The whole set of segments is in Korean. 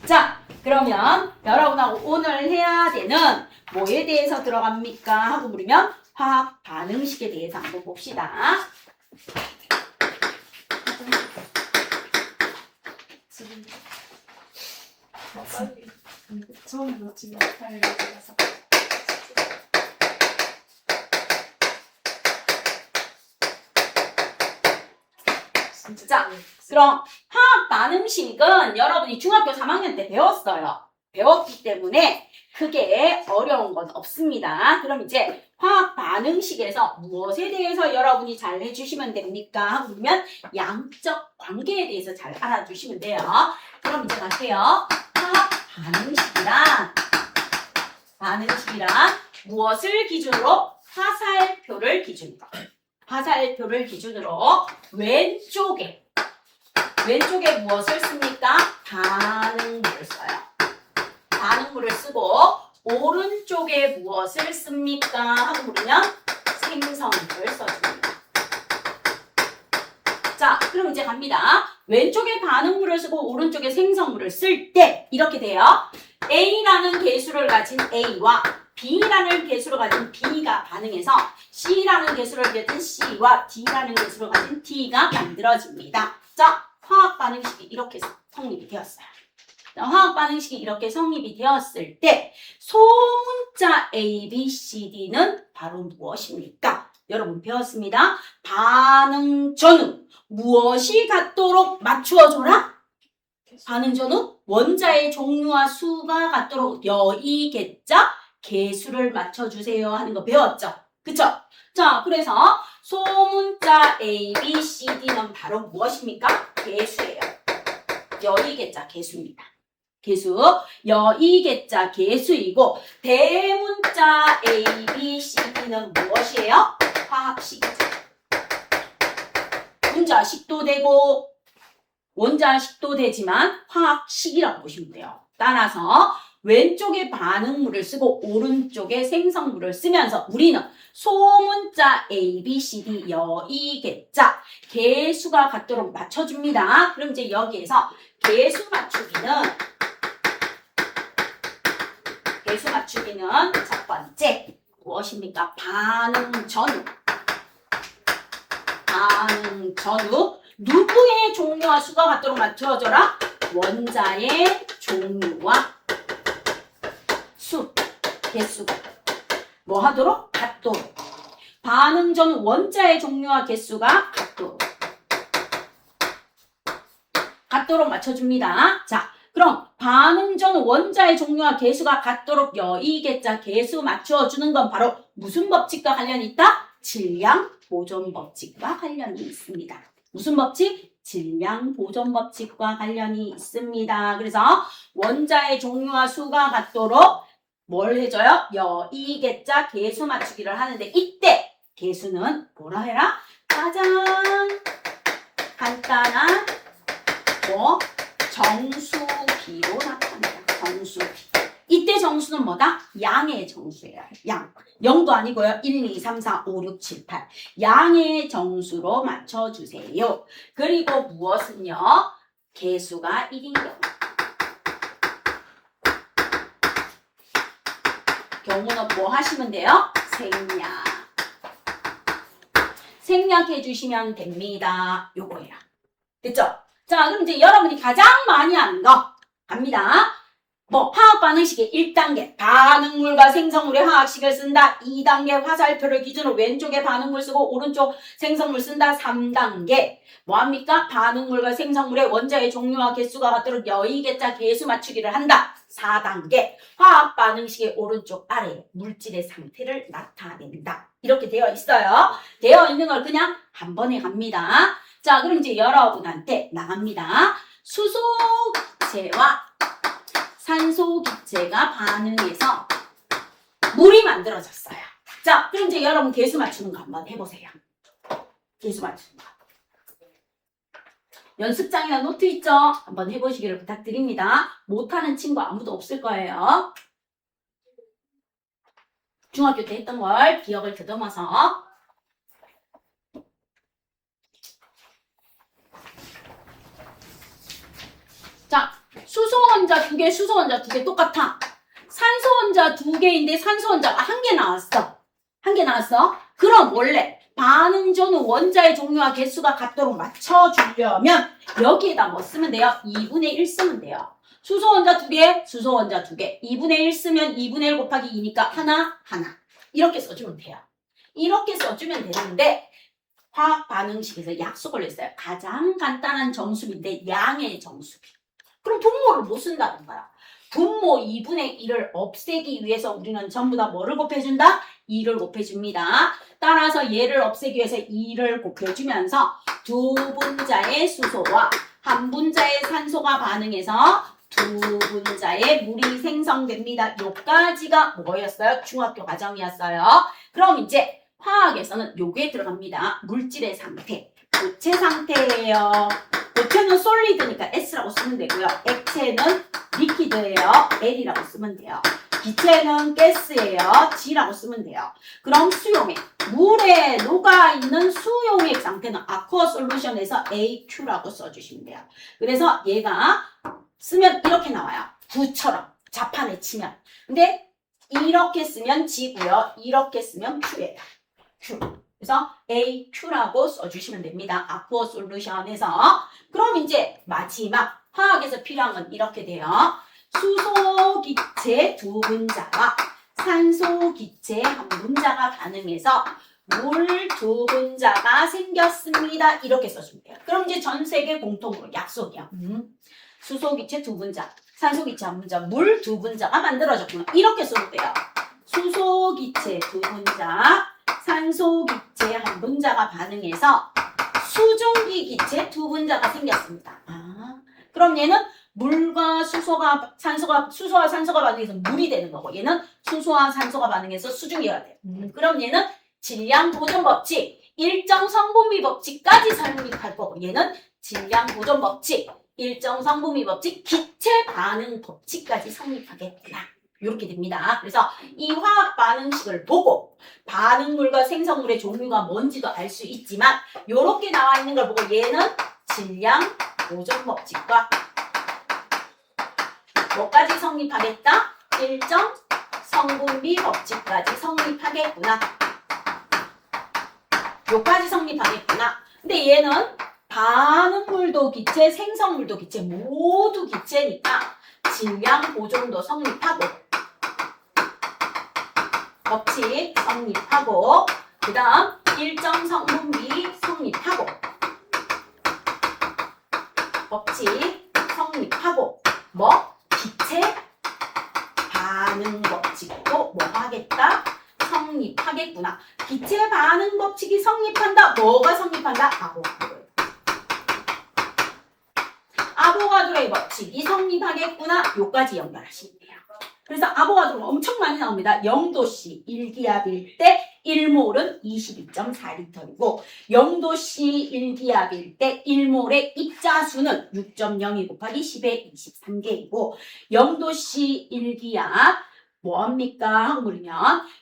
자, 그러면 여러분하고 오늘 해야 되는 뭐에 대해서 들어갑니까? 하고 물으면 화학 반응식에 대해서 한번 봅시다. 처음으로 지금 알려드려서 자, 그럼 화학 반응식은 여러분이 중학교 3학년 때 배웠어요. 배웠기 때문에 크게 어려운 건 없습니다. 그럼 이제 화학 반응식에서 무엇에 대해서 여러분이 잘 해주시면 됩니까? 하고 보면 양적 관계에 대해서 잘 알아주시면 돼요. 그럼 이제 갈게요. 화학 반응식이란 무엇을 기준으로? 화살표를 기준으로 왼쪽에 무엇을 씁니까? 반응물을 써요. 반응물을 쓰고 오른쪽에 무엇을 씁니까? 하고 물으면 생성물을 써줍니다. 자, 그럼 이제 갑니다. 왼쪽에 반응물을 쓰고 오른쪽에 생성물을 쓸 때 이렇게 돼요. A라는 개수를 가진 A와 B라는 개수를 가진 B가 반응해서 C라는 개수를 가진 C와 D라는 개수를 가진 D가 만들어집니다. 자, 화학 반응식이 이렇게 성립이 되었어요. 화학 반응식이 이렇게 성립이 되었을 때 소문자 A, B, C, D는 바로 무엇입니까? 여러분 배웠습니다. 반응 전후 무엇이 같도록 맞추어줘라? 반응 전후 원자의 종류와 수가 같도록 여의, 개자, 개수를 맞춰주세요 하는 거 배웠죠? 그쵸? 자, 그래서 소문자 A, B, C, D는 바로 무엇입니까? 개수예요. 여의, 개자, 개수입니다. 개수, 여의, 개자, 개수이고 대문자 A, B, C, D는 무엇이에요? 화학식이죠. 분자식도 되고 원자식도 되지만 화학식이라고 보시면 돼요. 따라서 왼쪽에 반응물을 쓰고 오른쪽에 생성물을 쓰면서 우리는 소문자 A, B, C, D, 여의, 개자, 개수가 같도록 맞춰줍니다. 그럼 이제 여기에서 개수 맞추기는 첫 번째 무엇입니까? 반응 전후 누구의 종류와 수가 같도록 맞춰줘라? 원자의 종류와 수, 개수가 뭐 하도록? 같도록. 반응 전 원자의 종류와 개수가 같도록 맞춰줍니다. 자, 그럼 반응 전 원자의 종류와 개수가 같도록 여의, 개자, 개수 맞춰주는 건 바로 무슨 법칙과 관련이 있다? 질량 보존 법칙과 관련이 있습니다. 무슨 법칙? 질량 보존 법칙과 관련이 있습니다. 그래서 원자의 종류와 수가 같도록 뭘 해줘요? 여의, 개자, 개수 맞추기를 하는데 이때 개수는 뭐라 해라? 가장 간단한 정수비로 나타납니다. 정수비. 이때 정수는 뭐다? 양의 정수예요. 양. 0도 아니고요. 1, 2, 3, 4, 5, 6, 7, 8. 양의 정수로 맞춰주세요. 그리고 무엇은요? 개수가 1인 경우는 뭐 하시면 돼요? 생략해 주시면 됩니다. 요거예요. 됐죠? 자, 그럼 이제 여러분이 가장 많이 하는 거 갑니다. 화학 반응식의 1단계 반응물과 생성물의 화학식을 쓴다. 2단계 화살표를 기준으로 왼쪽에 반응물 쓰고 오른쪽 생성물 쓴다. 3단계 뭐합니까? 반응물과 생성물의 원자의 종류와 개수가 같도록 여의, 개자, 개수 맞추기를 한다. 4단계 화학 반응식의 오른쪽 아래 물질의 상태를 나타낸다. 이렇게 되어 있어요. 되어 있는 걸 그냥 한 번에 갑니다. 자, 그럼 이제 여러분한테 나갑니다. 수소기체와 산소기체가 반응해서 물이 만들어졌어요. 자, 그럼 이제 여러분 개수 맞추는 거 한번 해보세요. 개수 맞추는 거. 연습장이나 노트 있죠? 한번 해보시기를 부탁드립니다. 못하는 친구 아무도 없을 거예요. 중학교 때 했던 걸 기억을 더듬어서. 자, 수소 원자 2개, 수소 원자 2개 똑같아. 산소 원자 2개인데 산소 원자가 1개 나왔어. 1개 나왔어. 그럼 원래 반응 전후 원자의 종류와 개수가 같도록 맞춰주려면 여기에다 뭐 쓰면 돼요? 2분의 1 쓰면 돼요. 수소 원자 2개, 수소 원자 2개. 2분의 1 쓰면 2분의 1 곱하기 2니까 하나. 이렇게 써주면 돼요. 이렇게 써주면 되는데 화학 반응식에서 약속을 했어요. 가장 간단한 정수비인데 양의 정수비. 그럼 분모를 못 쓴다는 거야. 분모 2분의 1을 없애기 위해서 우리는 전부 다 뭐를 곱해준다? 2를 곱해줍니다. 따라서 얘를 없애기 위해서 2를 곱해주면서 두 분자의 수소와 한 분자의 산소가 반응해서 두 분자의 물이 생성됩니다. 요까지가 뭐였어요? 중학교 과정이었어요. 그럼 이제 화학에서는 요게 들어갑니다. 물질의 상태, 고체 상태예요. 고체는 솔리드니까 S라고 쓰면 되고요. 액체는 리퀴드예요. L이라고 쓰면 돼요. 기체는 가스예요. G라고 쓰면 돼요. 그럼 수용액, 물에 녹아있는 수용액 상태는 아쿠아 솔루션에서 AQ라고 써주시면 돼요. 그래서 얘가 쓰면 이렇게 나와요. 구처럼 자판에 치면. 근데 이렇게 쓰면 G고요. 이렇게 쓰면 Q예요. Q. 그래서 AQ라고 써주시면 됩니다. 아쿠아 솔루션에서. 그럼 이제 마지막 화학에서 필요한 건 이렇게 돼요. 수소 기체 두 분자와 산소 기체 한 분자가 반응해서 물 두 분자가 생겼습니다. 이렇게 써주면 돼요. 그럼 이제 전 세계 공통으로 약속이야. 수소 기체 두 분자, 산소 기체 한 분자, 물 두 분자가 만들어졌구나. 이렇게 써도 돼요. 수소 기체 두 분자, 산소 기체 한 분자가 반응해서 수증기 기체 두 분자가 생겼습니다. 그럼 얘는 물과 수소와 산소가 반응해서 물이 되는 거고, 얘는 수소와 산소가 반응해서 수증기가 돼요. 그럼 얘는 질량 보존 법칙, 일정 성분비 법칙까지 성립할 거고, 얘는 질량 보존 법칙, 일정 성분비 법칙, 기체 반응 법칙까지 성립하겠구나. 이렇게 됩니다. 그래서 이 화학 반응식을 보고 반응물과 생성물의 종류가 뭔지도 알 수 있지만 이렇게 나와 있는 걸 보고 얘는 질량 보존 법칙과 뭐까지 성립하겠다? 일정 성분비 법칙까지 성립하겠구나. 요까지 성립하겠구나. 근데 얘는 반응물도 기체, 생성물도 기체, 모두 기체니까 질량 보존도 성립하고 법칙 성립하고 그 다음 일정 성분비 성립하고 법칙 성립하고 뭐? 기체 반응 법칙도 뭐 하겠다? 성립하겠구나. 기체 반응 법칙이 성립한다. 뭐가 성립한다? 아보가드로의 법칙이 성립하겠구나. 요까지 연결하시면 돼요. 그래서 아보가드로가 엄청 많이 나옵니다. 0도씨 1기압일 때 1몰은 22.4리터이고 0도씨 1기압일 때 1몰의 입자수는 6.02 곱하기 10의 23개이고 0도씨 1기압 뭐합니까? 항물이면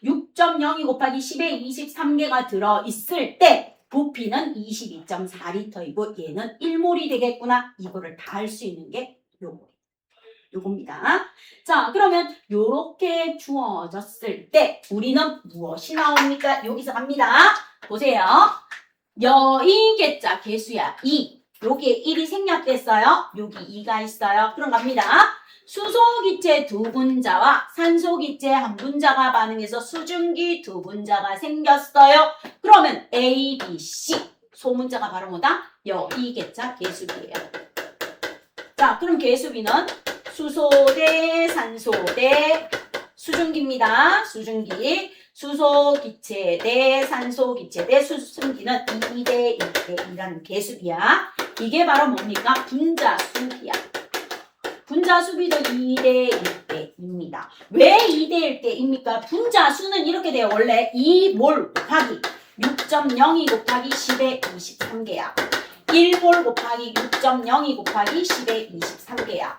6.02 곱하기 10의 23개가 들어있을 때 부피는 22.4리터이고 얘는 1몰이 되겠구나. 이거를 다 할 수 있는 게 요겁니다. 자, 그러면 요렇게 주어졌을 때 우리는 무엇이 나옵니까? 여기서 갑니다. 보세요. 여의계자 개수야 2. 여기에 1이 생략됐어요. 여기 2가 있어요. 그럼 갑니다. 수소기체 두 분자와 산소기체 한 분자가 반응해서 수증기 두 분자가 생겼어요. 그러면 A, B, C 소문자가 바로 뭐다? 여의계자 개수비예요. 자, 그럼 개수비는 수소 대 산소 대 수증기입니다. 수증기. 수소기체 대 산소기체 대 수증기는 2대 1대 2라는 개수비야. 이게 바로 뭡니까? 분자수비야. 분자수비도 2대 1대 2입니다. 왜 2대 1대 2입니까? 분자수는 이렇게 돼요. 원래 2몰 곱하기 6.02 곱하기 10의 23개야. 1몰 곱하기 6.02 곱하기 10의 23개야.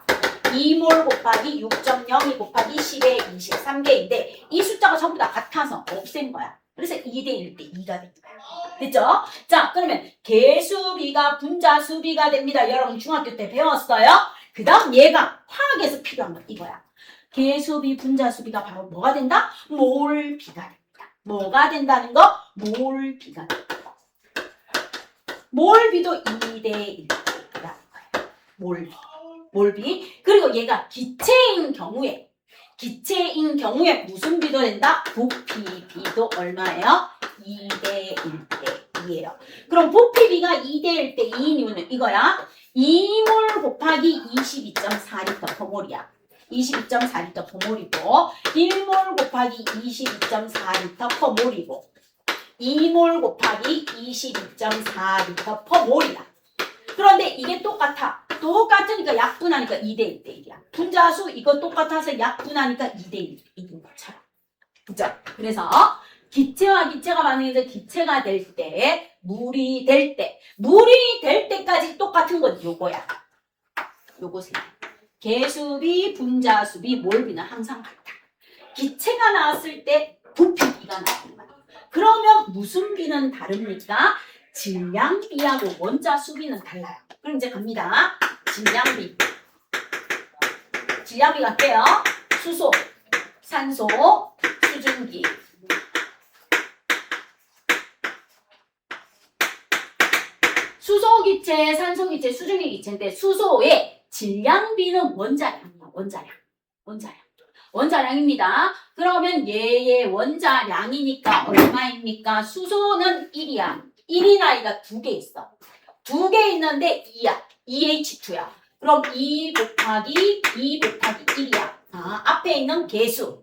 2몰 곱하기 6.02 곱하기 10의 23개인데 이 숫자가 전부 다 같아서 없앤 거야. 그래서 2대 1대 2가 된 거야. 됐죠? 자, 그러면 개수비가 분자수비가 됩니다. 여러분 중학교 때 배웠어요? 그 다음 얘가 화학에서 필요한 건 이거야. 계수비, 분자수비가 바로 뭐가 된다? 몰비가 됩니다. 뭐가 된다는 거? 몰비가 된다. 몰비도 2대 1이라는 거예요. 몰비. 그리고 얘가 기체인 경우에 무슨 비도 된다? 부피 비도 얼마예요? 2대 1대 2예요. 그럼 부피 비가 2대 1대 2인 이유는 이거야. 2몰 곱하기 22.4리터 퍼몰이야. 22.4리터 퍼몰이고 1몰 곱하기 22.4리터 퍼몰이고 2몰 곱하기 22.4리터 퍼몰이야. 그런데 이게 똑같으니까 약분하니까 2대 1대 1이야. 분자수 이거 똑같아서 약분하니까 2대 1인 것처럼. 그죠? 그래서 기체와 기체가 반응해서 기체가 될 때, 물이 될 때까지 똑같은 건 요거야. 요거세. 계수비, 분자수비, 몰비는 항상 같다. 기체가 나왔을 때 부피비가 나오는 거야. 그러면 무슨 비는 다릅니까? 질량비하고 원자수비는 달라요. 그럼 이제 갑니다. 질량비. 질량비 갈게요. 수소, 산소, 수증기. 수소기체, 산소기체, 수증기기체인데 수소의 질량비는 원자량이야. 원자량입니다. 그러면 얘의 원자량이니까 얼마입니까? 수소는 1이야. 1인 아이가 2개 있어. 2개 있는데 2야. 2H2야. 그럼 2 곱하기 1이야. 앞에 있는 개수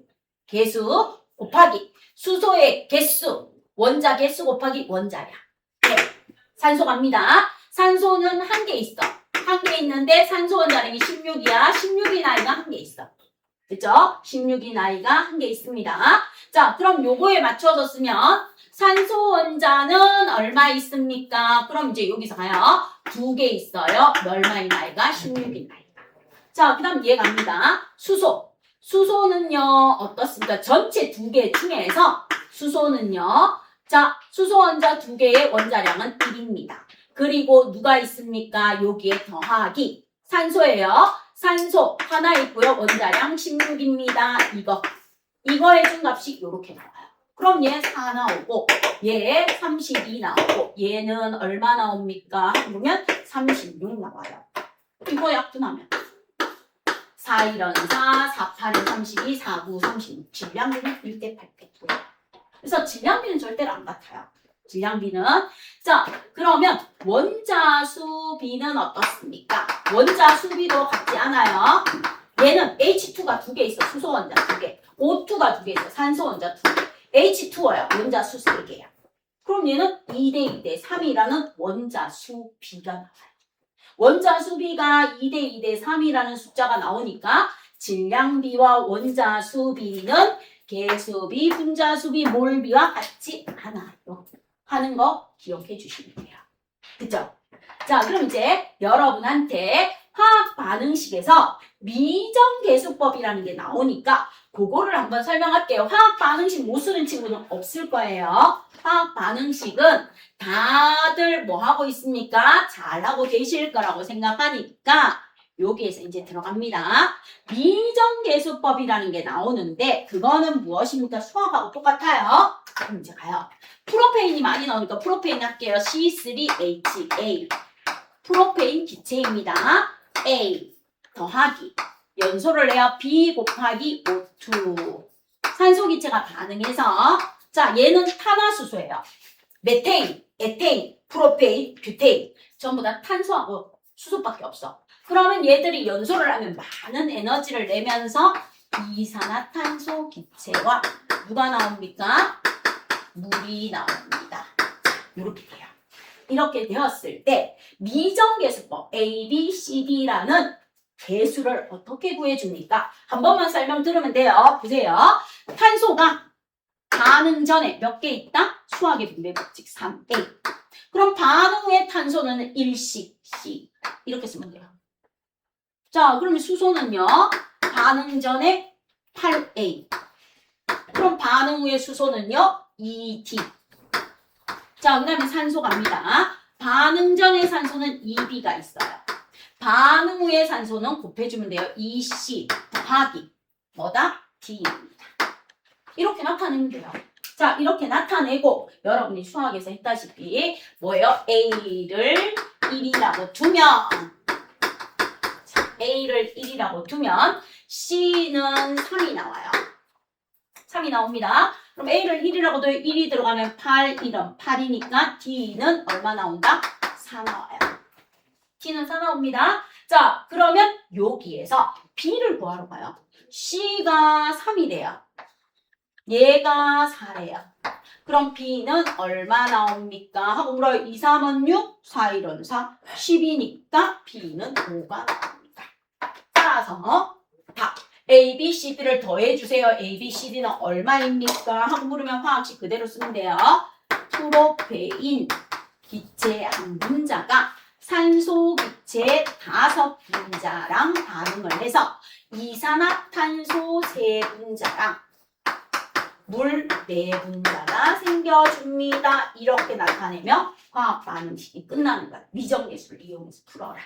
곱하기 수소의 개수, 원자 개수 곱하기 원자량. 네. 산소 갑니다. 산소는 1개 있어. 1개 있는데 산소 원자량이 16이야. 16인 아이가 1개 있어. 그죠? 16인 아이가 1개 있습니다. 자, 그럼 요거에 맞춰서 쓰면 산소 원자는 얼마 있습니까? 그럼 이제 여기서 가요. 2개 있어요. 얼마인 아이가? 16인 아이가. 자, 그 다음 얘 갑니다. 수소는요, 어떻습니까? 전체 2개 중에서 수소는요, 자, 수소 원자 2개의 원자량은 1입니다. 그리고 누가 있습니까? 여기에 더하기 산소예요. 산소 하나 있고요. 원자량 16입니다. 이거 해준 값이 이렇게 나와요. 그럼 얘 4 나오고 얘 32 나오고 얘는 얼마 나옵니까? 그러면 36 나와요. 이거 약분하면 4, 1은 4, 4, 8은 32, 4, 9, 36. 질량비는 1대 8대 9. 그래서 질량비는 절대로 안 같아요. 질량비는. 자, 그러면 원자수비는 어떻습니까? 원자수비도 같지 않아요. 얘는 H2가 2개 있어. 수소 원자 2개. O2가 2개 있어. 산소 원자 2개. H2야. 원자수 3개야. 그럼 얘는 2대 2대 3이라는 원자수비가 나와요. 원자수비가 2대 2대 3이라는 숫자가 나오니까 질량비와 원자수비는 계수비, 분자수비, 몰비와 같지 않아요. 하는 거 기억해 주시면 돼요. 그죠? 자, 그럼 이제 여러분한테 화학 반응식에서 미정계수법이라는 게 나오니까 그거를 한번 설명할게요. 화학 반응식 못 쓰는 친구는 없을 거예요. 화학 반응식은 다들 뭐 하고 있습니까? 잘하고 계실 거라고 생각하니까 여기에서 이제 들어갑니다. 미정계수법이라는 게 나오는데 그거는 무엇입니까? 수학하고 똑같아요. 그럼 이제 가요. 프로페인이 많이 나오니까 프로페인 할게요. C3H8. 프로페인 기체입니다. A 더하기 연소를 해요. B 곱하기 O2. 산소 기체가 반응해서 자 얘는 탄화수소예요. 메테인, 에테인, 프로페인, 뷰테인 전부 다 탄소하고 수소밖에 없어. 그러면 얘들이 연소를 하면 많은 에너지를 내면서 이산화탄소 기체와 누가 나옵니까? 물이 나옵니다. 이렇게 돼요. 이렇게 되었을 때 미정계수법 A, B, C, D라는 계수를 어떻게 구해줍니까? 한 번만 설명 들으면 돼요. 보세요. 탄소가 반응 전에 몇 개 있다? 수학의 분배 법칙 3A. 그럼 반응 후에 탄소는 1C, C. 이렇게 쓰면 돼요. 자, 그러면 수소는요. 반응 전에 8A. 그럼 반응 후에 수소는요. 2D. 자, 그 다음에 산소 갑니다. 반응 전에 산소는 2B가 있어요. 반응 후의 산소는 곱해주면 돼요. 2C 더하기 뭐다? D입니다. 이렇게 나타내면 돼요. 자, 이렇게 나타내고 여러분이 수학에서 했다시피 뭐예요? A를 1이라고 두면 자, A를 1이라고 두면 C는 3이 나와요. 3이 나옵니다. 그럼 A를 1이라고 둬요. 1이 들어가면 8, 1은 8이니까 D는 얼마 나온다? 4 나와요. D는 4 나옵니다. 자, 그러면 여기에서 B를 구하러 가요. C가 3이래요. 얘가 4래요. 그럼 B는 얼마 나옵니까? 하고 물어요. 2, 3은 6, 4, 1은 4, 10이니까 B는 5가 나옵니다. 따라서 답. A, B, C, D를 더해주세요. A, B, C, D는 얼마입니까? 하고 물으면 화학식 그대로 쓰면 돼요. 프로페인 기체 한 분자가 산소 기체 5분자랑 반응을 해서 이산화탄소 3분자랑 물 4분자가 생겨줍니다. 이렇게 나타내며 화학 반응식이 끝나는 거야. 미정계수를 이용해서 풀어라.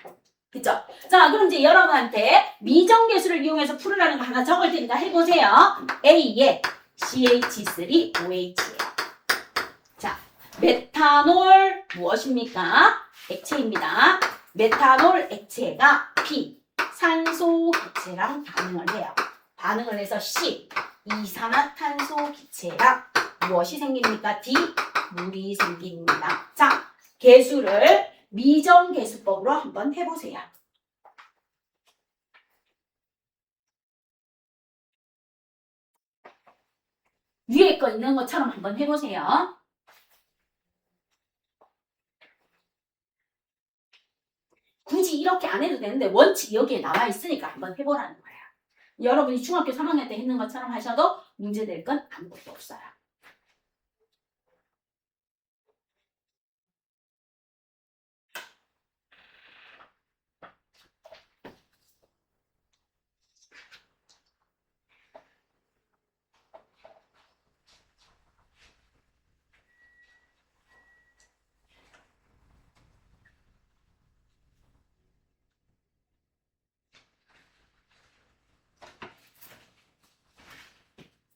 그쵸? 자, 그럼 이제 여러분한테 미정계수를 이용해서 풀으라는 거 하나 적을 테니까 해보세요. A에 CH3OH예요. 자, 메탄올 무엇입니까? 액체입니다. 메탄올 액체가 B, 산소 기체랑 반응을 해요. 반응을 해서 C, 이산화탄소 기체랑 무엇이 생깁니까? D, 물이 생깁니다. 자, 계수를 미정계수법으로 한번 해보세요. 위에 거 있는 것처럼 한번 해보세요. 굳이 이렇게 안 해도 되는데 원칙이 여기에 나와 있으니까 한번 해보라는 거예요. 여러분이 중학교 3학년 때 했는 것처럼 하셔도 문제될 건 아무것도 없어요.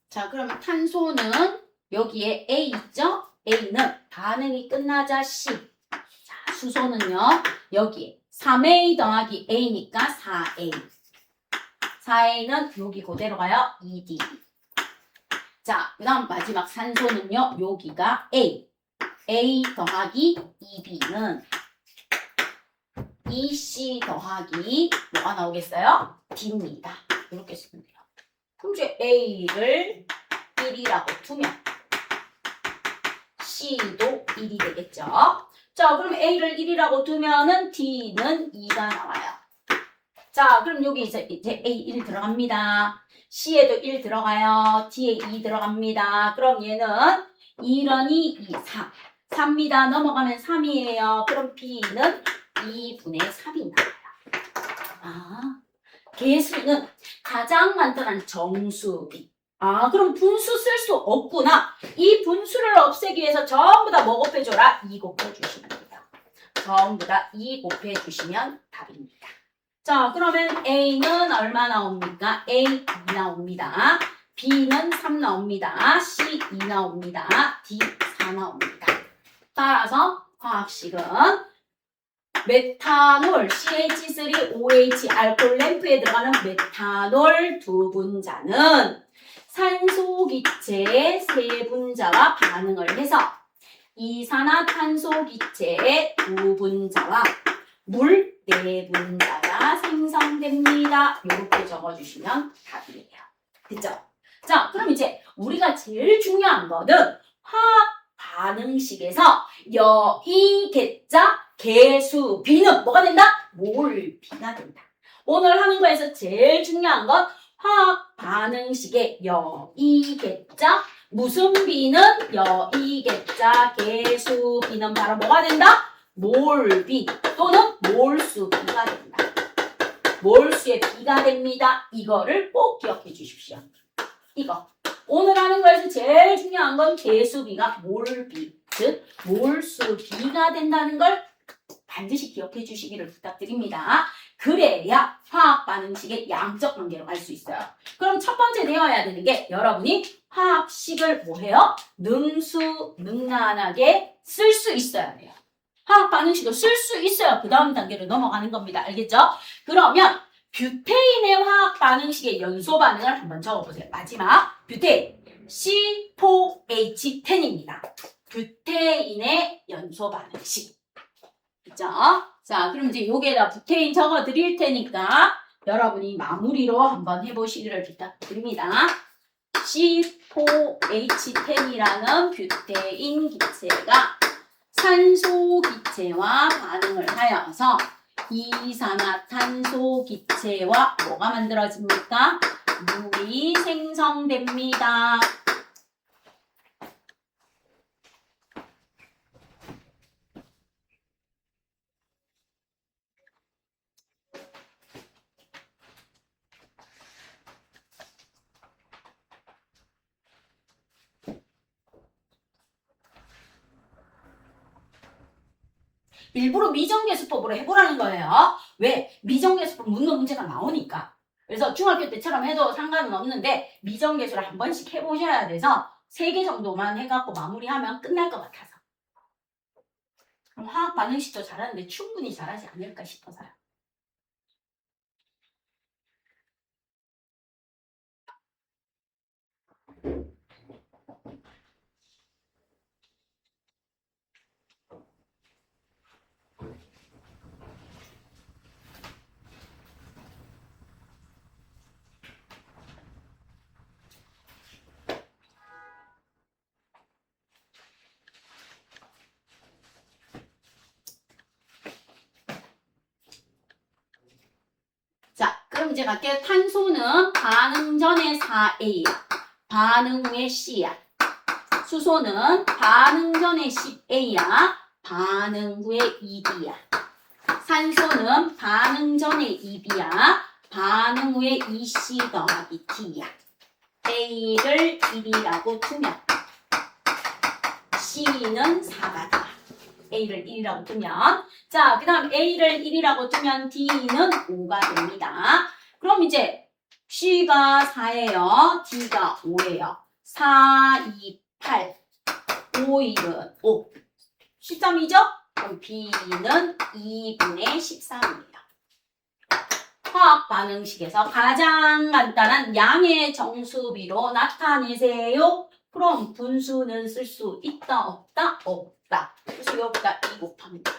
자, 그러면 탄소는 여기에 A 있죠? A는 반응이 끝나자 C. 자, 수소는요. 여기에 3A 더하기 A니까 4A. 4A는 여기 그대로 가요. 2D. 자, 그 다음 마지막 산소는요. 여기가 A. A 더하기 2B는 2C 더하기 뭐가 나오겠어요? D입니다. 이렇게 쓰면 돼요. 그럼 이제 A를 1이라고 두면 C도 1이 되겠죠. 자, 그럼 A를 1이라고 두면은 D는 2가 나와요. 자, 그럼 여기 이제 A 1 들어갑니다. C에도 1 들어가요. D에 2 들어갑니다. 그럼 얘는 1은 2, 2, 3. 3입니다. 넘어가면 3이에요. 그럼 B는 2분의 3이 나와요. 아, 계수는 가장 간단한 정수비. 아, 그럼 분수 쓸 수 없구나. 이 분수를 없애기 위해서 전부 다 뭐 곱해줘라? 2 곱해주시면 돼요. 전부 다 2 곱해주시면 답입니다. 자, 그러면 A는 얼마 나옵니까? A 2 나옵니다. B는 3 나옵니다. C 2 나옵니다. D 4 나옵니다. 따라서 화학식은 메탄올 CH3OH 알코올 램프에 들어가는 메탄올 두 분자는 산소 기체의 세 분자와 반응을 해서 이산화탄소 기체의 두 분자와 물 네 분자가 생성됩니다. 이렇게 적어주시면 답이에요. 그죠? 자, 그럼 이제 우리가 제일 중요한 거는 화학 반응식에서 여이개자 개수 B는 뭐가 된다? 몰B가 된다. 오늘 하는 거에서 제일 중요한 건 화학 반응식의 여이개자 무슨 B는 여이개자 개수 B는 바로 뭐가 된다? 몰B 또는 몰수 B가 된다. 몰수의 B가 됩니다. 이거를 꼭 기억해 주십시오. 이거. 오늘 하는 거에서 제일 중요한 건 개수 B가 몰B, 즉 몰수 B가 된다는 걸 반드시 기억해 주시기를 부탁드립니다. 그래야 화학 반응식의 양적 관계로 갈 수 있어요. 그럼 첫 번째 되어야 되는 게 여러분이 화학식을 뭐해요? 능수능란하게 쓸 수 있어야 돼요. 화학 반응식을 쓸 수 있어야 그 다음 단계로 넘어가는 겁니다. 알겠죠? 그러면 뷰테인의 화학 반응식의 연소 반응을 한번 적어보세요. 마지막 뷰테인 C4H10입니다. 뷰테인의 연소 반응식. 그죠? 자, 그럼 이제 여기에다 뷰테인 적어 드릴 테니까 여러분이 마무리로 한번 해보시기를 부탁드립니다. C4H10이라는 뷰테인 기체가 산소 기체와 반응을 하여서 이산화탄소 기체와 뭐가 만들어집니까? 물이 생성됩니다. 일부러 미정계수법으로 해보라는 거예요. 왜? 미정계수법 묻는 문제가 나오니까. 그래서 중학교 때처럼 해도 상관은 없는데 미정계수를 한 번씩 해보셔야 돼서 3개 정도만 해갖고 마무리하면 끝날 것 같아서. 그럼 화학 반응식도 잘하는데 충분히 잘하지 않을까 싶어서요. 자, 그럼 이제 갈게요. 탄소는 반응 전에 4A, 반응 후에 C야. 수소는 반응 전에 10A야, 반응 후에 2B야. 산소는 반응 전에 2B야, 반응 후에 2C 더하기 T야. A를 1이라고 두면 C는 4가 돼. A를 1이라고 두면 자, 그 다음 A를 1이라고 두면 D는 5가 됩니다. 그럼 이제 C가 4예요. D가 5예요. 4, 2, 8, 5, 1은 5. 13이죠? 그럼 B는 2분의 13입니다. 화학 반응식에서 가장 간단한 양의 정수비로 나타내세요. 그럼 분수는 쓸 수 있다, 없다? 없다. 그래서 여기다 2 곱합니다.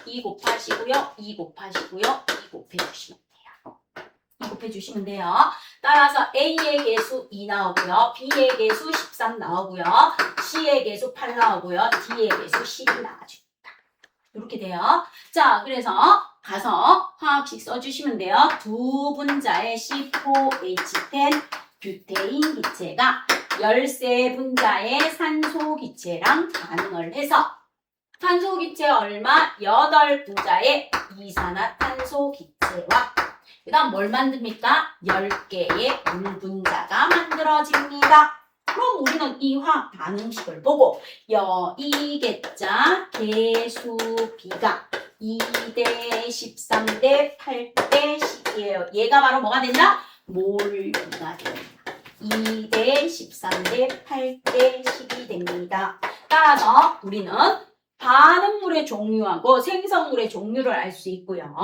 2 곱하시고요. 2 곱하시고요. 2 곱해주시면 돼요. 2 곱해주시면 돼요. 따라서 A의 개수 2 나오고요. B의 개수 13 나오고요. C의 개수 8 나오고요. D의 개수 10이 나와줍니다. 이렇게 돼요. 자, 그래서 가서 화학식 써주시면 돼요. 두 분자의 C4H10 뷰테인 기체가 13분자의 산소 기체랑 반응을 해서 탄소 기체 얼마? 8분자의 이산화탄소 기체와 그 다음 뭘 만듭니까? 10개의 물 분자가 만들어집니다. 그럼 우리는 이 화학 반응식을 보고 여이개자 개수 B가 2대 13 대 8 대 10이에요. 얘가 바로 뭐가 된다? 몰비가 됩니다. 2대 13 대 8 대 10이 됩니다. 따라서 우리는 반응물의 종류하고 생성물의 종류를 알 수 있고요.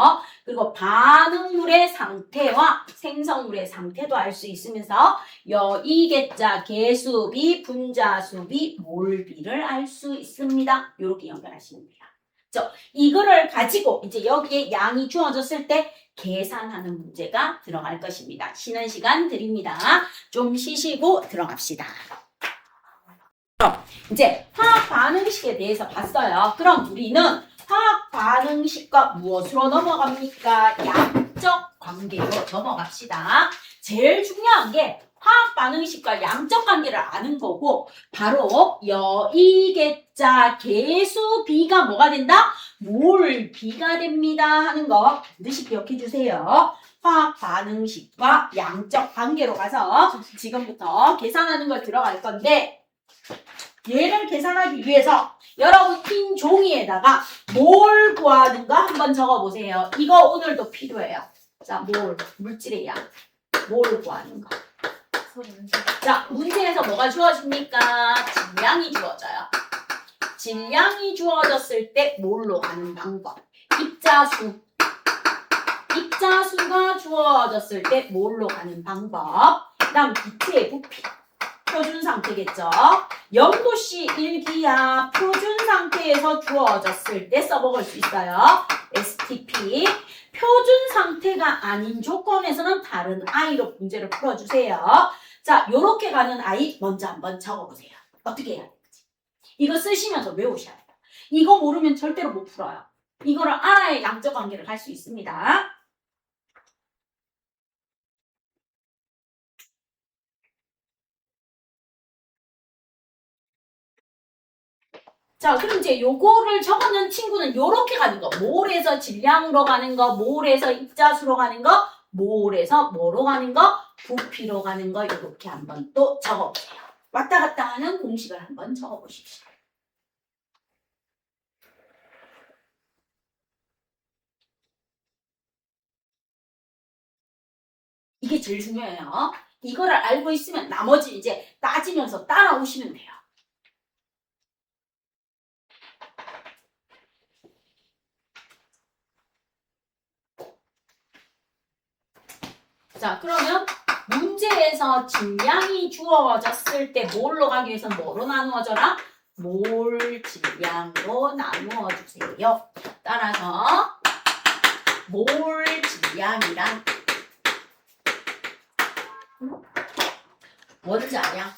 그리고 반응물의 상태와 생성물의 상태도 알 수 있으면서 여이개자 개수비, 분자수비, 몰비를 알 수 있습니다. 이렇게 연결하시면 돼요. 이거를 가지고 이제 여기에 양이 주어졌을 때 계산하는 문제가 들어갈 것입니다. 쉬는 시간 드립니다. 좀 쉬시고 들어갑시다. 이제 화학 반응식에 대해서 봤어요. 그럼 우리는 화학 반응식과 무엇으로 넘어갑니까? 양적 관계로 넘어갑시다. 제일 중요한 게 화학 반응식과 양적 관계를 아는 거고 바로 여이개자 개수 B가 뭐가 된다? 몰 B가 됩니다 하는 거 반드시 기억해 주세요. 화학 반응식과 양적 관계로 가서 지금부터 계산하는 걸 들어갈 건데 얘를 계산하기 위해서 여러분 흰 종이에다가 뭘 구하는가 한번 적어보세요. 이거 오늘도 필요해요. 자, 물질의 양. 뭘 구하는가. 자, 문제에서 뭐가 주어집니까? 질량이 주어져요. 질량이 주어졌을 때 뭘로 가는 방법? 입자수가 주어졌을 때 뭘로 가는 방법? 그 다음 기체의 부피. 표준 상태겠죠? 0도씨 일기압 표준 상태에서 주어졌을 때 써먹을 수 있어요. STP. 표준 상태가 아닌 조건에서는 다른 I로 문제를 풀어주세요. 자, 요렇게 가는 I 먼저 한번 적어보세요. 어떻게 해야 되는지. 이거 쓰시면서 외우셔야 돼요. 이거 모르면 절대로 못 풀어요. 이거를 알아야 양적 관계를 갈 수 있습니다. 자, 그럼 이제 요거를 적어놓은 친구는 요렇게 가는 거. 몰에서 질량으로 가는 거, 몰에서 입자수로 가는 거, 몰에서 뭐로 가는 거, 부피로 가는 거, 요렇게 한번 또 적어보세요. 왔다 갔다 하는 공식을 한번 적어보십시오. 이게 제일 중요해요. 이거를 알고 있으면 나머지 이제 따지면서 따라오시면 돼요. 자, 그러면 문제에서 질량이 주어졌을 때 뭘로 가기 위해서는 뭐로 나누어져라? 몰 질량으로 나누어 주세요. 따라서 몰 질량이란 원자량,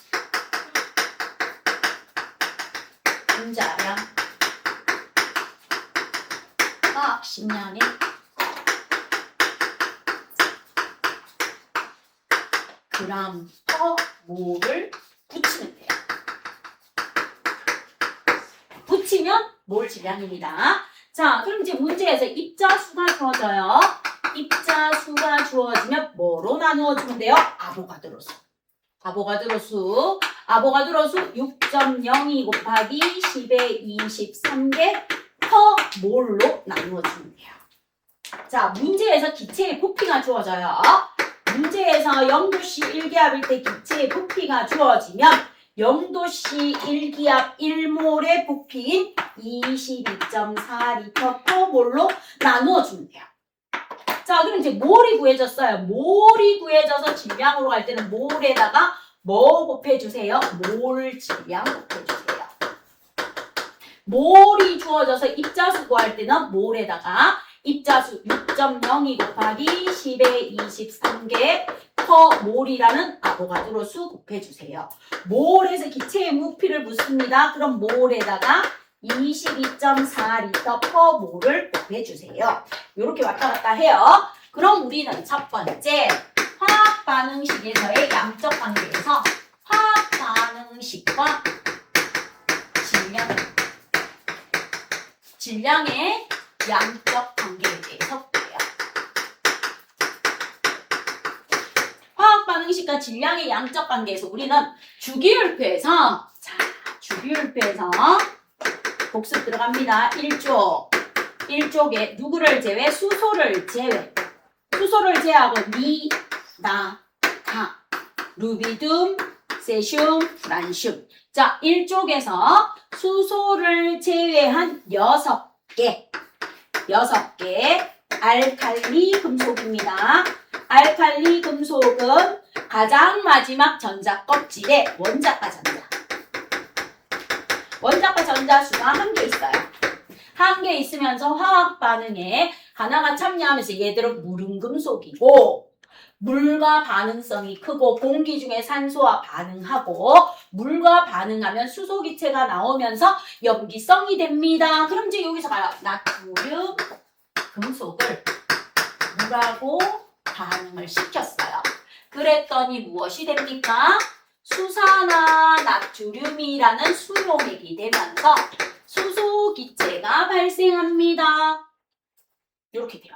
분자량, 화학식량의 그람 퍼 몰을 붙이면 돼요. 붙이면 몰 질량입니다. 자, 그럼 이제 문제에서 입자수가 주어져요. 입자수가 주어지면 뭐로 나누어주면 돼요? 아보가드로수. 아보가드로수 6.02 곱하기 10의 23개 퍼 몰로 나누어주면 돼요. 자, 문제에서 기체의 부피가 주어져요. 문제에서 0도씨 1기압일 때 기체의 부피가 주어지면 0도씨 1기압 1몰의 부피인 22.4리터 퍼 몰로 나누어주면 돼요. 자, 그럼 이제 몰이 구해졌어요. 몰이 구해져서 질량으로 갈 때는 몰에다가 뭐 곱해주세요? 몰 질량 곱해주세요. 몰이 주어져서 입자수 구할 때는 몰에다가 입자수 6.02 곱하기 10의 23개 퍼 몰이라는 아보가드로수 곱해주세요. 몰에서 기체의 부피를 묻습니다. 그럼 몰에다가 22.4리터 퍼 몰을 곱해주세요. 이렇게 왔다 갔다 해요. 그럼 우리는 첫 번째 화학 반응식에서의 양적 관계에서 화학 반응식과 질량의 양적 관계에 대해서 볼게요. 화학 반응식과 질량의 양적 관계에서 우리는 주기율표에서 복습 들어갑니다. 1쪽에 누구를 제외? 수소를 제외. 수소를 제외하고 니, 나, 가, 루비듐, 세슘, 프란슘. 자, 1쪽에서 수소를 제외한 6개 알칼리 금속입니다. 알칼리 금속은 가장 마지막 전자 껍질에 원자과 전자수가 1개 있어요. 1개 있으면서 화학 반응에 하나가 참여하면서 얘들은 무릉금속이고 물과 반응성이 크고 공기 중에 산소와 반응하고 물과 반응하면 수소기체가 나오면서 염기성이 됩니다. 그럼 이제 여기서 봐요. 나트륨 금속을 물하고 반응을 시켰어요. 그랬더니 무엇이 됩니까? 수산화 나트륨이라는 수용액이 되면서 수소기체가 발생합니다. 이렇게 돼요.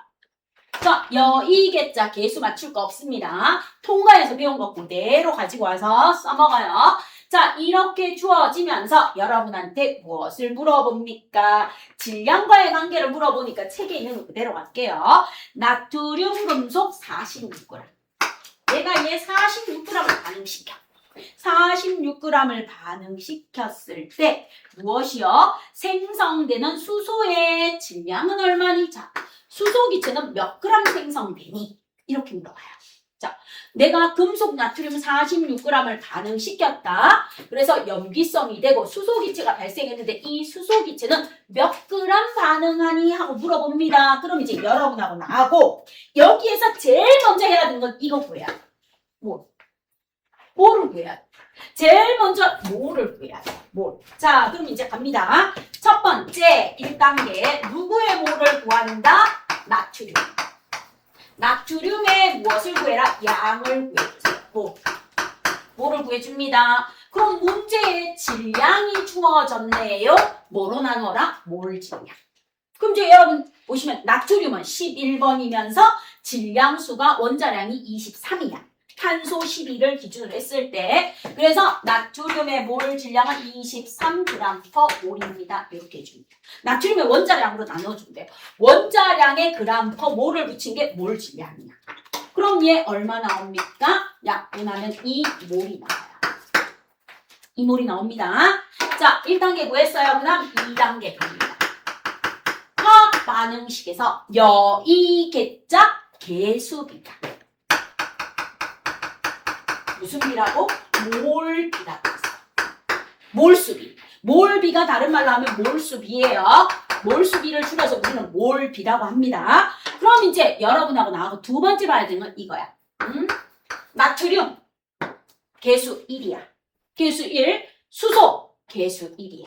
자, 여의개자 개수 맞출 거 없습니다. 통과해서 배운 거 그대로 가지고 와서 써먹어요. 자, 이렇게 주어지면서 여러분한테 무엇을 물어봅니까? 질량과의 관계를 물어보니까 책에 있는 거 그대로 갈게요. 나트륨 금속 46g. 내가 얘 46g을 반응시켜. 46g을 반응시켰을 때 무엇이요? 생성되는 수소의 질량은 얼마니? 자, 수소 기체는 몇 그램 생성되니? 이렇게 물어봐요. 자, 내가 금속 나트륨 46g을 반응시켰다. 그래서 염기성이 되고 수소 기체가 발생했는데 이 수소 기체는 몇 그램 반응하니? 하고 물어봅니다. 그럼 이제 여러분하고 나하고 여기에서 제일 먼저 해야 되는 건 이거 구해야 돼. 뭐를 구해야 돼? 제일 먼저 뭐를 구해야 돼? 뭘? 자, 그럼 이제 갑니다. 첫 번째 1단계 누구의 뭐를 구한다? 나트륨. 나트륨의 무엇을 구해라? 양을 구해주세요. 뭐를 구해줍니다. 그럼 문제에 질량이 주어졌네요. 뭐로 나눠라? 몰 질량. 그럼 이제 여러분 보시면 나트륨은 11번이면서 질량수가 원자량이 23이야. 탄소 12를 기준으로 했을 때 그래서 나트륨의 몰 질량은 23g/몰입니다. 이렇게 해줍니다. 나트륨의 원자량으로 나눠준대요. 원자량의 g/몰을 붙인 게 몰 질량이야. 그럼 얘 얼마 나옵니까? 약분하면 2몰이 나와요. 2몰이 나옵니다. 자, 1단계 구했어요. 그 다음 2단계 갑니다. 화학 반응식에서 여의개자 개수비다. 무슨 비라고? 몰비라고 했어요. 몰수비. 몰비가 다른 말로 하면 몰수비예요. 몰수비를 줄여서 우리는 몰비라고 합니다. 그럼 이제 여러분하고 나하고 두 번째 봐야 되는 건 이거야. 나트륨 개수 1이야. 개수 1. 수소 개수 1이야.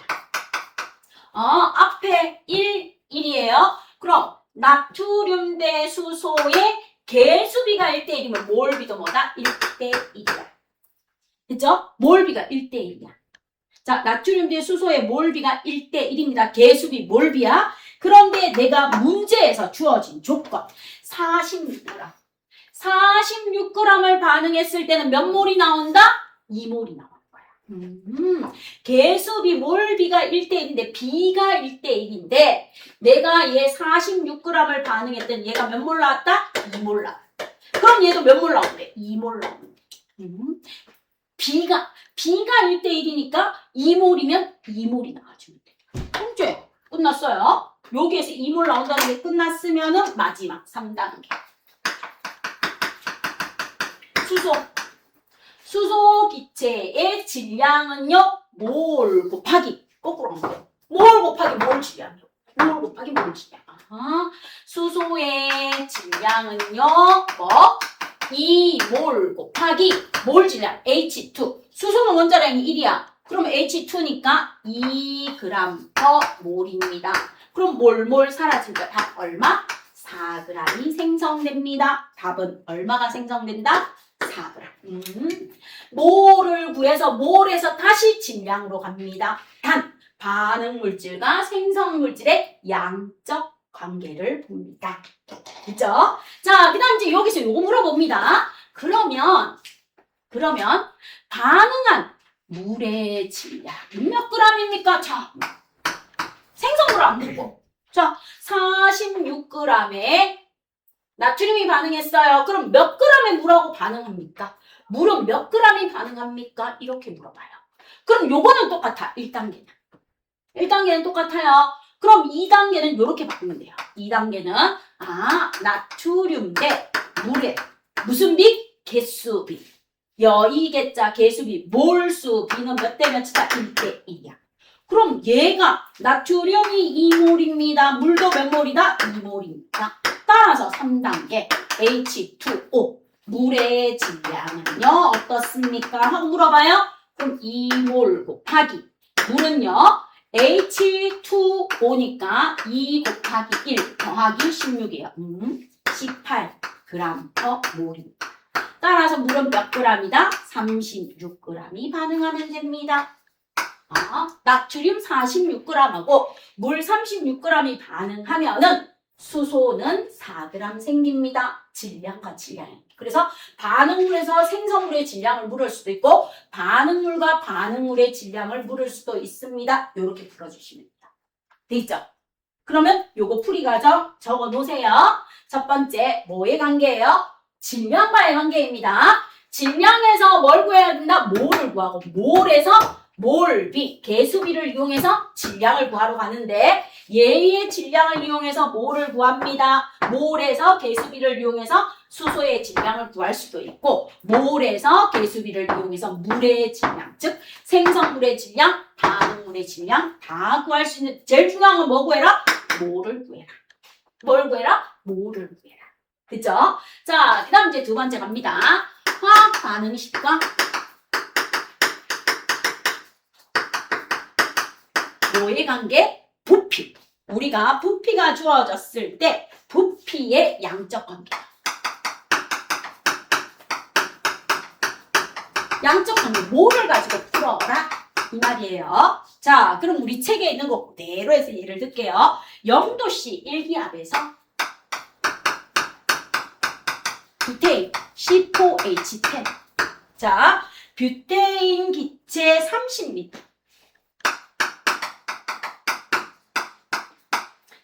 앞에 1이에요. 그럼 나트륨 대 수소의 개수비가 1대1이면 몰비도 뭐다? 1대1이야. 그죠? 몰비가 1대1이야. 자, 나트륨 대 수소의 몰비가 1대1입니다. 개수비 몰비야. 그런데 내가 문제에서 주어진 조건 46g. 46g을 반응했을 때는 몇 몰이 나온다? 2몰이 나오는 거야. 개수비 몰비가 1대1인데 B가 1대1인데 내가 얘 46g을 반응했더니 얘가 몇 몰 나왔다? 2몰 나왔다. 그럼 얘도 몇 몰 나오는데? 2몰 나오는데. B가 1대1이니까 2몰이면 2몰이 나와주면 돼. 문제 끝났어요. 여기에서 2몰 나온다는 게 끝났으면은 마지막 3단계. 수소 기체의 질량은요, 몰 곱하기, 거꾸로 한 거예요. 몰 곱하기 몰 질량이요. 몰 곱하기 몰 질량. 수소의 질량은요, 2몰 곱하기 몰 질량, H2. 수소는 원자량이 1이야. 그럼 H2니까 2g/몰입니다. 그럼 몰 사라지니까 답 얼마? 4g이 생성됩니다. 답은 얼마가 생성된다? 4g. 몰을 구해서 몰에서 다시 질량으로 갑니다. 단, 반응 물질과 생성 물질의 양적 관계를 봅니다. 그죠? 자, 그 다음 이제 여기서 요거 물어봅니다. 그러면 반응한 물의 질량은 몇 g입니까? 자, 생성물 안 묻고. 자, 46g에 나트륨이 반응했어요. 그럼 몇 g의 물하고 반응합니까? 물은 몇 g이 반응합니까? 이렇게 물어봐요. 그럼 요거는 똑같아. 1단계는. 1단계는 똑같아요. 그럼 2단계는 이렇게 바꾸면 돼요. 2단계는 나트륨 대 물의 무슨 비? 개수비. 여의개자 개수비. 몰수비는 몇 대 몇이다? 1대1이야. 그럼 얘가 나트륨이 2몰입니다. 물도 몇 몰이다? 2몰입니다. 따라서 3단계 H2O 물의 질량은요 어떻습니까? 하고 물어봐요. 그럼 2몰 곱하기 물은요 H2O니까 2 곱하기 1 더하기 16이에요. 18g/몰입니다. 따라서 물은 몇 g이다? 36g이 반응하면 됩니다. 나트륨 46g하고 물 36g이 반응하면은 수소는 4g 생깁니다. 질량과 질량이에요. 그래서 반응물에서 생성물의 질량을 물을 수도 있고 반응물과 반응물의 질량을 물을 수도 있습니다. 이렇게 풀어주시면 됩니다. 돼 있죠? 그러면 요거 풀이 과정 적어 놓으세요. 첫 번째 뭐의 관계예요? 질량과의 관계입니다. 질량에서 뭘 구해야 된다? 몰을 구하고 몰에서 몰비, 개수비를 이용해서 질량을 구하러 가는데 얘의 질량을 이용해서 몰을 구합니다. 몰에서 개수비를 이용해서 수소의 질량을 구할 수도 있고 몰에서 개수비를 이용해서 물의 질량, 즉 생성물의 질량, 반응물의 질량 다 구할 수 있는 제일 중요한 건 뭐 구해라? 몰을 구해라. 뭘 구해라? 몰을 구해라. 그죠? 자, 그 다음 이제 두 번째 갑니다. 화학 반응식과 뭐의 관계? 부피. 우리가 부피가 주어졌을 때 부피의 양적 관계. 양적 관계 뭐를 가지고 풀어라 이 말이에요. 자, 그럼 우리 책에 있는 거 그대로 해서 예를 들게요. 0도씨 일기압에서 뷰테인 C4H10. 자, 뷰테인 기체 30리터.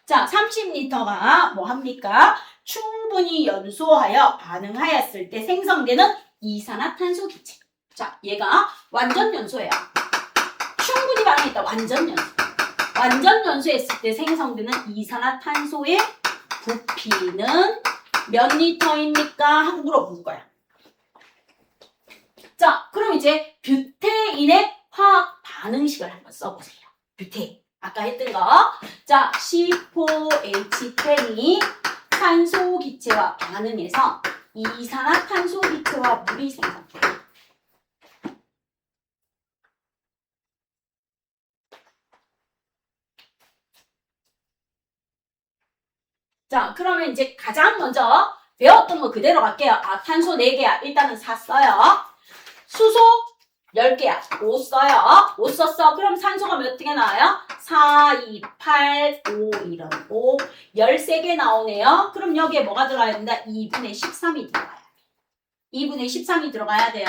자, 30리터가 뭐 합니까? 충분히 연소하여 반응하였을 때 생성되는 이산화탄소 기체. 자, 얘가 완전 연소예요. 충분히 반응했다. 완전 연소. 완전 연소했을 때 생성되는 이산화탄소의 부피는 몇 리터입니까? 하고 물어본 거야. 자, 그럼 이제 뷰테인의 화학 반응식을 한번 써보세요. 뷰테인. 아까 했던 거. 자, C4H10이 탄소 기체와 반응해서 이산화탄소 기체와 물이 생성돼요. 자, 그러면 이제 가장 먼저 배웠던 거 그대로 갈게요. 아, 탄소 4개야. 일단은 4 써요. 수소 10개야. 5 써요. 5 썼어. 그럼 산소가 몇 개 나와요? 4, 2, 8, 5 이런 5. 13개 나오네요. 그럼 여기에 뭐가 들어가야 된다? 2분의 13이 들어가야 돼. 2분의 13이 들어가야 돼요.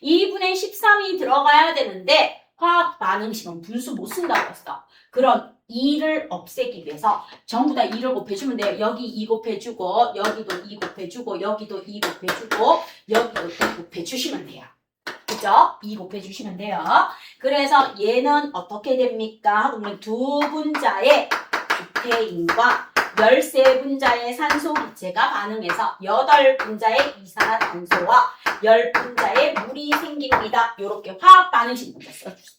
2분의 13이 들어가야 되는데 화학 반응식은 분수 못 쓴다고 했어. 그런 2를 없애기 위해서 전부 다 2를 곱해주면 돼요. 여기 2 곱해주고 여기도 2 곱해주고 여기도 2 곱해주고 여기도 2 곱해주시면 돼요. 그죠? 2 곱해주시면 돼요. 그래서 얘는 어떻게 됩니까? 그러면 두 분자의 뷰테인과 13분자의 산소 기체가 반응해서 8분자의 이산화탄소와 10분자의 물이 생깁니다. 이렇게 화학 반응식 먼저 써주세요.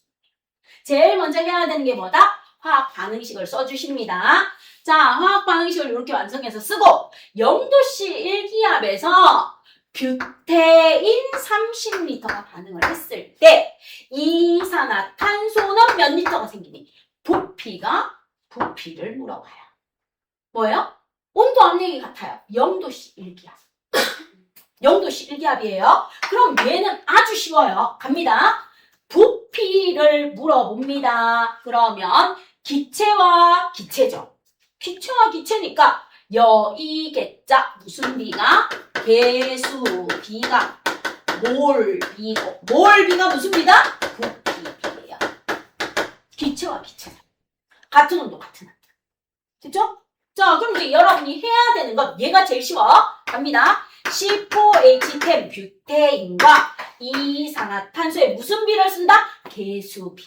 제일 먼저 해야 되는 게 뭐다? 화학 반응식을 써주십니다. 자, 화학 반응식을 이렇게 완성해서 쓰고 0도씨 일기압에서 뷰테인 30리터가 반응을 했을 때 이산화탄소는 몇 리터가 생기니? 부피를 물어봐요. 뭐예요? 온도 압력이 같아요. 0도씨 일기압. 0도씨 일기압이에요. 그럼 얘는 아주 쉬워요. 갑니다. 부피를 물어봅니다. 그러면 기체와 기체죠. 기체와 기체니까 여이개자 무슨 비가? 개수비가 몰비고 몰비가 무슨 비다? 부피비예요. 기체와 기체 같은 온도 같은 압력. 됐죠? 자, 그럼 이제 여러분이 해야 되는 건 얘가 제일 쉬워. 갑니다. C4H10 뷰테인과 이산화탄소에 무슨 비를 쓴다? 개수비.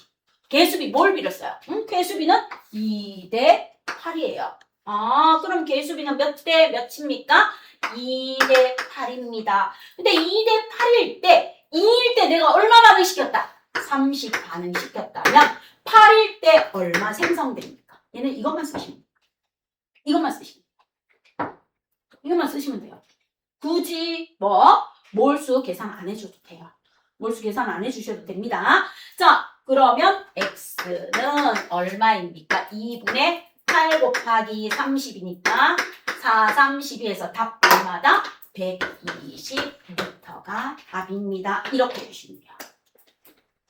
개수비 뭘 비를 써요? 개수비는 2대 8이에요. 아, 그럼 개수비는 몇 대 몇입니까? 2대 8입니다. 근데 2대 8일 때, 2일 때 내가 얼마 반응시켰다? 30 반응시켰다면 8일 때 얼마 생성됩니까? 얘는 이것만 쓰시면 돼요. 이것만 쓰시면 돼요. 굳이 몰수 계산 안 해줘도 돼요. 몰수 계산 안 해주셔도 됩니다. 자, 그러면 x는 얼마입니까? 2분의 8 곱하기 30이니까 4, 32에서 답 얼마다? 120리터가 답입니다. 이렇게 해주시면 돼요.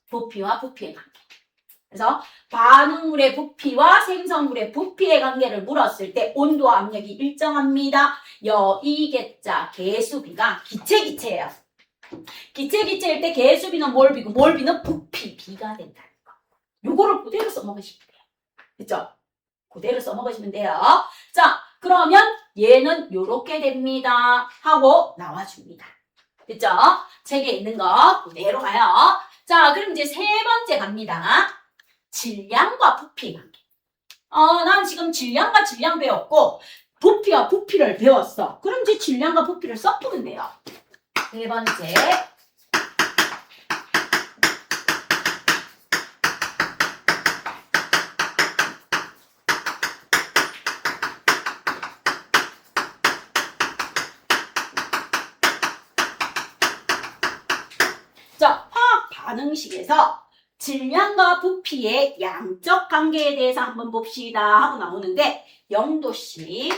부피와 부피의 관계. 그래서 반응물의 부피와 생성물의 부피의 관계를 물었을 때 온도와 압력이 일정합니다. 여의계자 개수비가 기체예요. 기체일 때 개수비는 몰 비고 몰 비는 부피 비가 된다는 거. 요거를 그대로 써먹으시면 돼요. 그죠? 그대로 써먹으시면 돼요. 자, 그러면 얘는 요렇게 됩니다. 하고 나와줍니다. 됐죠? 책에 있는 거 그대로 가요. 자, 그럼 이제 세 번째 갑니다. 질량과 부피 관계. 난 지금 질량과 질량 배웠고 부피와 부피를 배웠어. 그럼 이제 질량과 부피를 섞으면 돼요. 세 번째. 자, 화학 반응식에서 질량과 부피의 양적 관계에 대해서 한번 봅시다 하고 나오는데 0도씨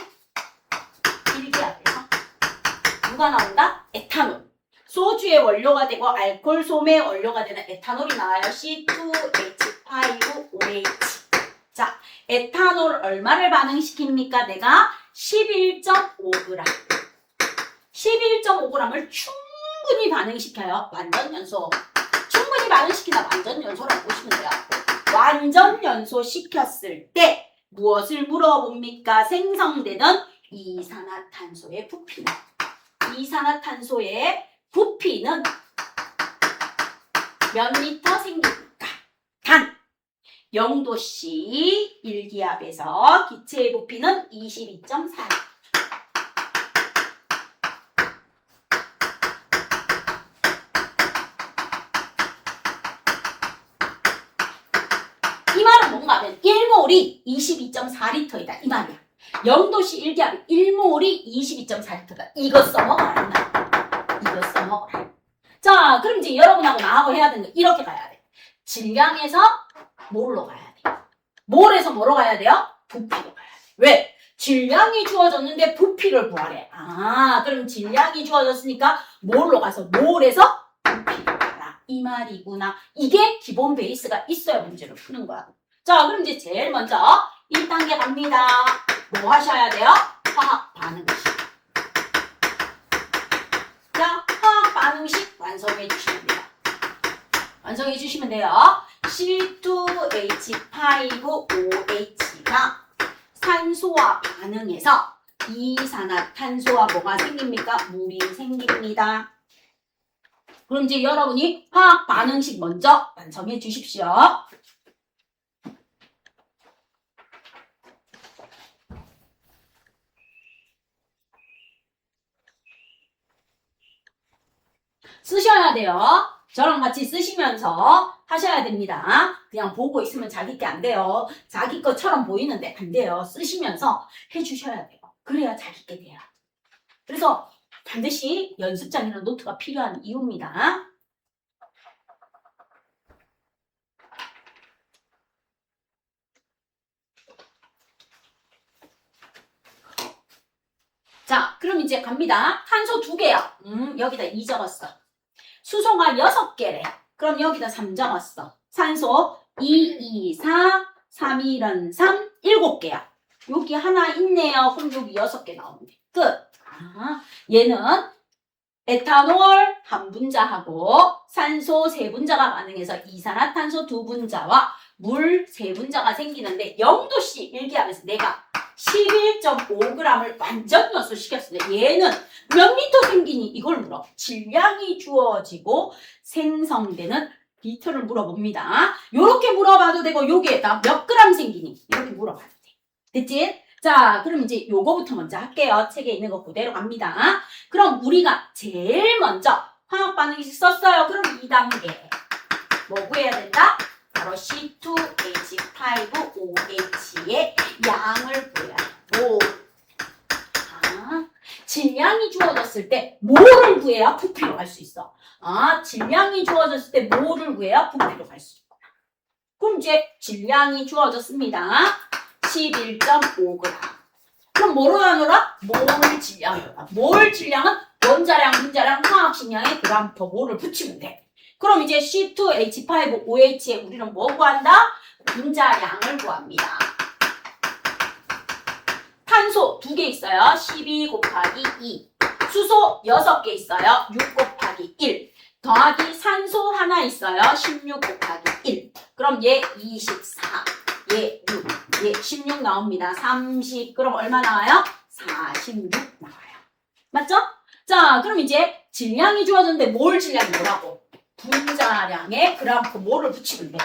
1기압에서 누가 나온다? 에탄올. 소주의 원료가 되고 알코올 솜의 원료가 되는 에탄올이 나와요. C2H5OH. 자, 에탄올 얼마를 반응시킵니까? 내가 11.5g. 11.5g을 충분히 반응시켜요. 완전 연소. 충분히 반응시키다 완전 연소라고 보시면 돼요. 완전 연소 시켰을 때 무엇을 물어봅니까? 생성되는 이산화탄소의 부피는. 이산화탄소의 부피는 몇 리터 생깁니까? 단 0도씨 1기압에서 기체의 부피는 22.4. 이 말은 뭔가 하면 1몰이 22.4리터이다 이 말이야. 0도씨 1기압 1몰이 22.4리터다. 이거 써먹어라. 이거 써먹어라. 자, 그럼 이제 여러분하고 나하고 해야 되는 거 이렇게 가야 돼. 질량에서 몰로 가야 돼. 몰에서 뭐로 가야 돼요? 부피로 가야 돼. 왜? 질량이 주어졌는데 부피를 구하래. 그럼 질량이 주어졌으니까 몰로 가서 몰에서 부피로 가라. 이 말이구나. 이게 기본 베이스가 있어야 문제를 푸는 거야. 자, 그럼 이제 제일 먼저 1단계 갑니다. 뭐 하셔야 돼요? 화학 반응식. 자, 화학 반응식 완성해 주시면 돼요. 완성해 주시면 돼요. C2H5OH가 산소와 반응해서 이산화탄소와 뭐가 생깁니까? 물이 생깁니다. 그럼 이제 여러분이 화학 반응식 먼저 완성해 주십시오. 쓰셔야 돼요. 저랑 같이 쓰시면서 하셔야 됩니다. 그냥 보고 있으면 자기 게 안 돼요. 자기 것처럼 보이는데 안 돼요. 쓰시면서 해주셔야 돼요. 그래야 자기 게 돼요. 그래서 반드시 연습장이나 노트가 필요한 이유입니다. 자, 그럼 이제 갑니다. 탄소 2개요. 여기다 2 적었어. 수소가 6개래. 그럼 여기다 3 적었어. 산소 2, 2, 4, 3, 1은 3, 7개야. 여기 하나 있네요. 그럼 여기 6개 나오면 돼. 끝. 얘는 에탄올 한 분자하고 산소 3분자가 반응해서 이산화탄소 2분자와 물 3분자가 생기는데 0도씨 1기압에서 내가 11.5g을 완전 연소시켰을 때 얘는 몇 리터 생기니 이걸 물어. 질량이 주어지고 생성되는 리터를 물어봅니다. 요렇게 물어봐도 되고 여기에다 몇 그램 생기니 이렇게 물어봐도 돼. 됐지? 자, 그럼 이제 요거부터 먼저 할게요. 책에 있는 거 그대로 갑니다. 그럼 우리가 제일 먼저 화학 반응식 썼어요. 그럼 2단계 뭐 구해야 된다? 바로 C2H5OH의 양을 구해야 돼. 질량이 주어졌을 때 뭐를 구해야 부피로 갈 수 있어? 질량이 주어졌을 때 뭐를 구해야 부피로 갈 수 있구나. 그럼 이제 질량이 주어졌습니다. 11.5g. 그럼 뭐로 나누라? 몰 질량이다. 몰 질량은 원자량, 분자량, 화학식량에 그램 퍼 몰을 붙이면 돼. 그럼 이제 C2H5OH에 우리는 뭐 구한다? 분자량을 구합니다. 탄소 2개 있어요. 12 곱하기 2. 수소 6개 있어요. 6 곱하기 1. 더하기 산소 하나 있어요. 16 곱하기 1. 그럼 얘 24, 얘 6, 얘 16 나옵니다. 30. 그럼 얼마 나와요? 46 나와요. 맞죠? 자, 그럼 이제 질량이 주어졌는데 몰 질량이 뭐라고? 분자량에 그램 몰을 붙이면 돼.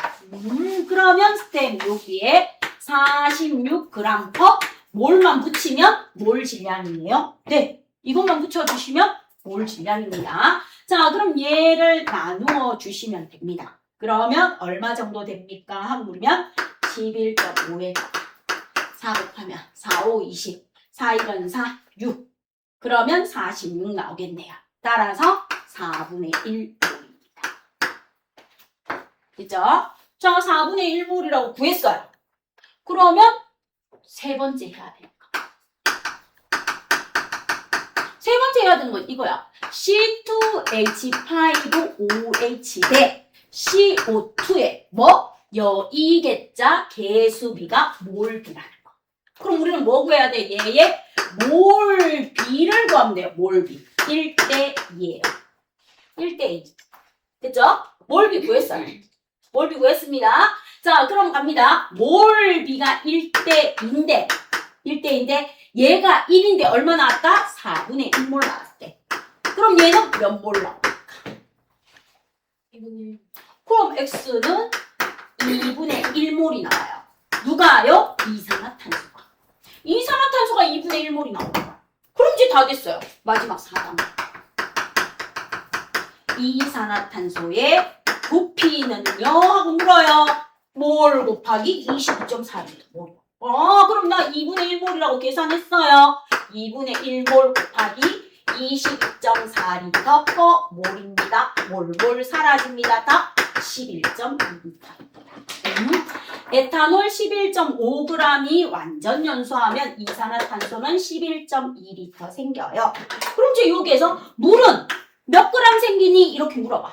그러면 쌤 여기에 46g per 몰만 붙이면 몰 질량이네요. 네, 이것만 붙여주시면 몰 질량입니다. 자, 그럼 얘를 나누어 주시면 됩니다. 그러면 얼마 정도 됩니까? 하고 물으면 11.5에 4 곱하면 4, 5, 20, 4, 1은 4, 6. 그러면 46 나오겠네요. 따라서 4분의 1몰입니다. 됐죠? 자, 4분의 1몰이라고 구했어요. 그러면 세 번째 해야 되는 거. 세 번째 해야 되는 건 이거야. C2H5OH 대 CO2에 뭐? 여이개자 개수비가 몰비라는 거. 그럼 우리는 뭐 구해야 돼? 얘의 몰비를 구하면 돼요. 몰비. 1대 2예요. 1대 2. 됐죠? 몰비 구했어요. 몰비 구했습니다. 자, 그럼 갑니다. 몰비가 1대 2인데 얘가 1인데 얼마 나왔다? 4분의 1몰 나왔대. 그럼 얘는 몇 몰 나올까? 2분의 1. 그럼 X는 2분의 1몰이 나와요. 누가요? 이산화탄소가. 이산화탄소가 2분의 1몰이 나오는 거야. 그럼 이제 다 됐어요. 마지막 4단. 이산화탄소의 부피는요? 하고 물어요. 몰 곱하기 22.4입니다. 몰. 그럼 나 2분의 1몰이라고 계산했어요. 2분의 1몰 곱하기 22.4리터 per 몰입니다. 몰 사라집니다. 답 11.2리터입니다. 에탄올 11.5g이 완전 연소하면 이산화탄소는 11.2리터 생겨요. 그럼 이제 여기에서 물은 몇 그램 생기니? 이렇게 물어봐.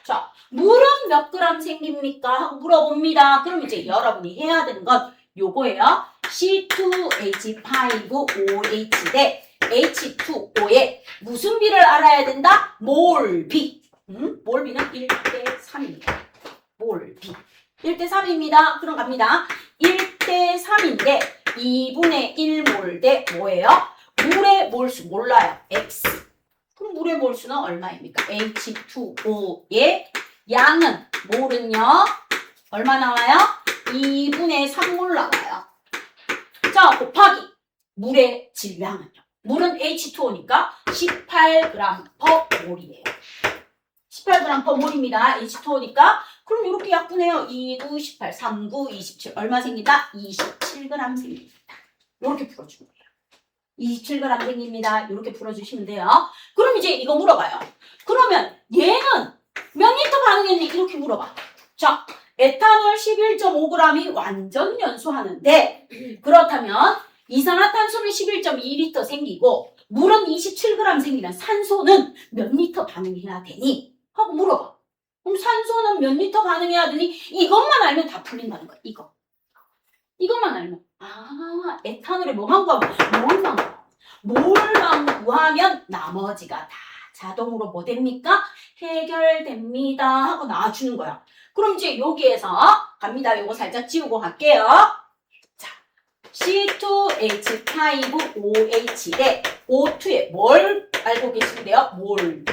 자, 물은 몇 그램 생깁니까? 하고 물어봅니다. 그럼 이제 여러분이 해야 되는 건 요거예요. C2H5OH 대 H2O의 무슨 비를 알아야 된다? 몰비. 몰비는 1대 3입니다. 몰비. 1대 3입니다. 그럼 갑니다. 1대 3인데 2분의 1몰 대 뭐예요? 물의 몰수 몰라요. X. 그럼 물의 몰수는 얼마입니까? H2O의 양은 몰은요. 얼마 나와요? 2분의 3몰 나와요. 자, 곱하기 물의 질량은요. 물은 H2O니까 18g per 몰이에요. 18g per 몰입니다. H2O니까. 그럼 이렇게 약분해요. 2, 9, 18, 3, 9, 27. 얼마 생긴다? 27g 생깁니다. 이렇게 풀어주는 거예요. 27g 생깁니다. 이렇게 풀어주시면 돼요. 그럼 이제 이거 물어봐요. 그러면 얘는 몇 리터 반응했니? 이렇게 물어봐. 자, 에탄올 11.5g이 완전 연소하는데 그렇다면 이산화탄소는 11.2리터 생기고 물은 27g 생기는 산소는 몇 리터 반응해야 되니? 하고 물어봐. 그럼 산소는 몇 리터 반응해야 되니? 이것만 알면 다 풀린다는 거야. 이것만 알면. 에탄올에 뭐만 구하면? 몰만 구하면. 몰만 구하면 나머지가 다 자동으로 뭐 됩니까? 해결됩니다. 하고 나와주는 거야. 그럼 이제 여기에서 갑니다. 요거 살짝 지우고 갈게요. 자, C2H5OH 대 O2에 뭘 알고 계신데요? 몰비.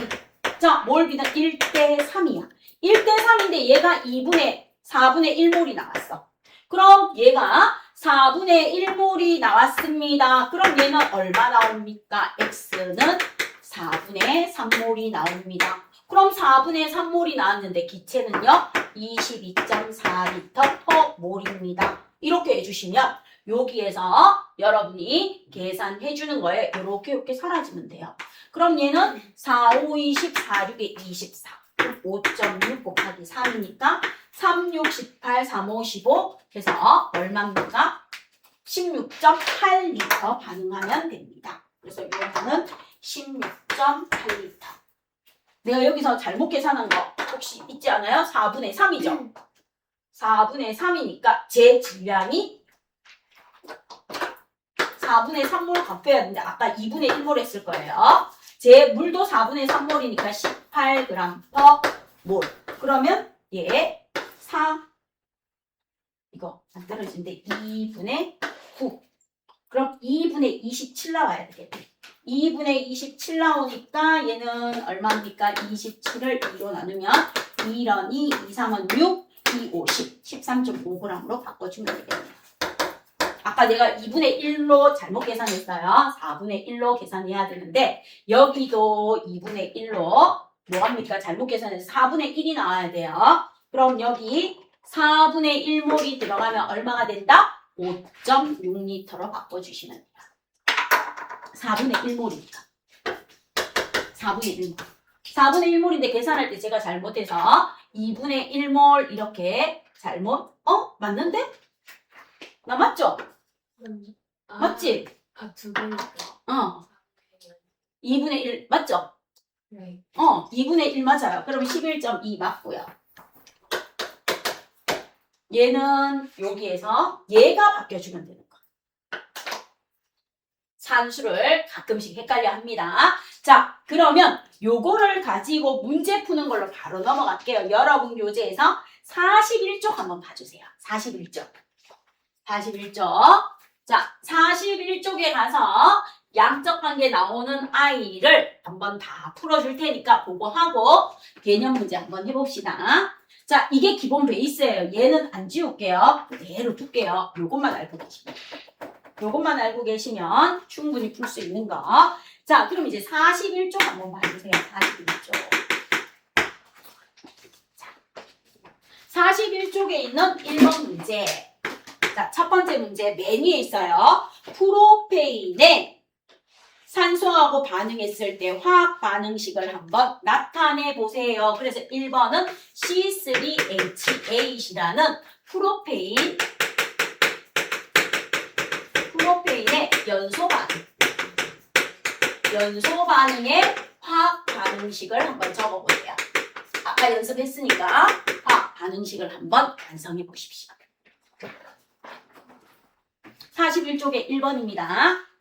자, 몰비는 1대 3이야. 1대 3인데 얘가 4분의 1몰이 나왔어. 그럼 얘가 4분의 1몰이 나왔습니다. 그럼 얘는 얼마 나옵니까? X는 4분의 3몰이 나옵니다. 그럼 4분의 3몰이 나왔는데 기체는요? 22.4리터 per 몰입니다. 이렇게 해주시면 여기에서 여러분이 계산해 주는 거예요. 이렇게 사라지면 돼요. 그럼 얘는 4, 5, 20, 4, 6에 24. 5.6 곱하기 3이니까 3, 6, 18, 3, 5, 15 해서 얼마입니까? 16.8리터 반응하면 됩니다. 그래서 이거는 16.8리터. 내가 여기서 잘못 계산한 거 혹시 있지 않아요? 4분의 3이죠. 4분의 3이니까 제 질량이 4분의 3몰 값해야 되는데 아까 2분의 1몰 했을 거예요. 제 물도 4분의 3몰이니까 18g per 몰. 그러면 얘 4 이거 안 떨어지는데 2분의 9. 그럼 2분의 27 나와야 되겠네. 2분의 27 나오니까 얘는 얼마입니까? 27을 2로 나누면 2런 2, 2, 3은 6, 2, 5, 10, 13.5g으로 바꿔주면 되겠네요. 아까 내가 2분의 1로 잘못 계산했어요. 4분의 1로 계산해야 되는데 여기도 2분의 1로 뭐합니까? 잘못 계산해서 4분의 1이 나와야 돼요. 그럼 여기 4분의 1몰이 들어가면 얼마가 된다? 5.6리터로 바꿔주시면 돼요. 4분의 1몰이니까. 4분의 1몰. 4분의 1몰인데 계산할 때 제가 잘못해서 2분의 1몰 이렇게 잘못 맞는데? 나 맞죠? 맞지? 두 개니까. 2분의 1 맞죠? 네. 2분의 1 맞아요. 그럼 11.2 맞고요. 얘는 여기에서 얘가 바뀌어주면 되는 거. 산수를 가끔씩 헷갈려 합니다. 자, 그러면 요거를 가지고 문제 푸는 걸로 바로 넘어갈게요. 여러분 교재에서 41쪽 한번 봐주세요. 41쪽. 41쪽. 자, 41쪽에 가서 양적 관계 나오는 아이를 한번 다 풀어줄 테니까 보고 하고 개념 문제 한번 해봅시다. 자, 이게 기본 베이스예요. 얘는 안 지울게요. 그대로 둘게요. 요것만 알고 계시면. 요것만 알고 계시면 충분히 풀 수 있는 거. 자, 그럼 이제 41쪽 한번 봐주세요. 41쪽. 자, 41쪽에 있는 1번 문제. 자, 첫 번째 문제 맨 위에 있어요. 프로페인에 산소하고 반응했을 때 화학 반응식을 한번 나타내 보세요. 그래서 1번은 C3H8이라는 프로페인의 연소 반응의 화학 반응식을 한번 적어보세요. 아까 연습했으니까 화학 반응식을 한번 완성해 보십시오. 41쪽에 1번입니다.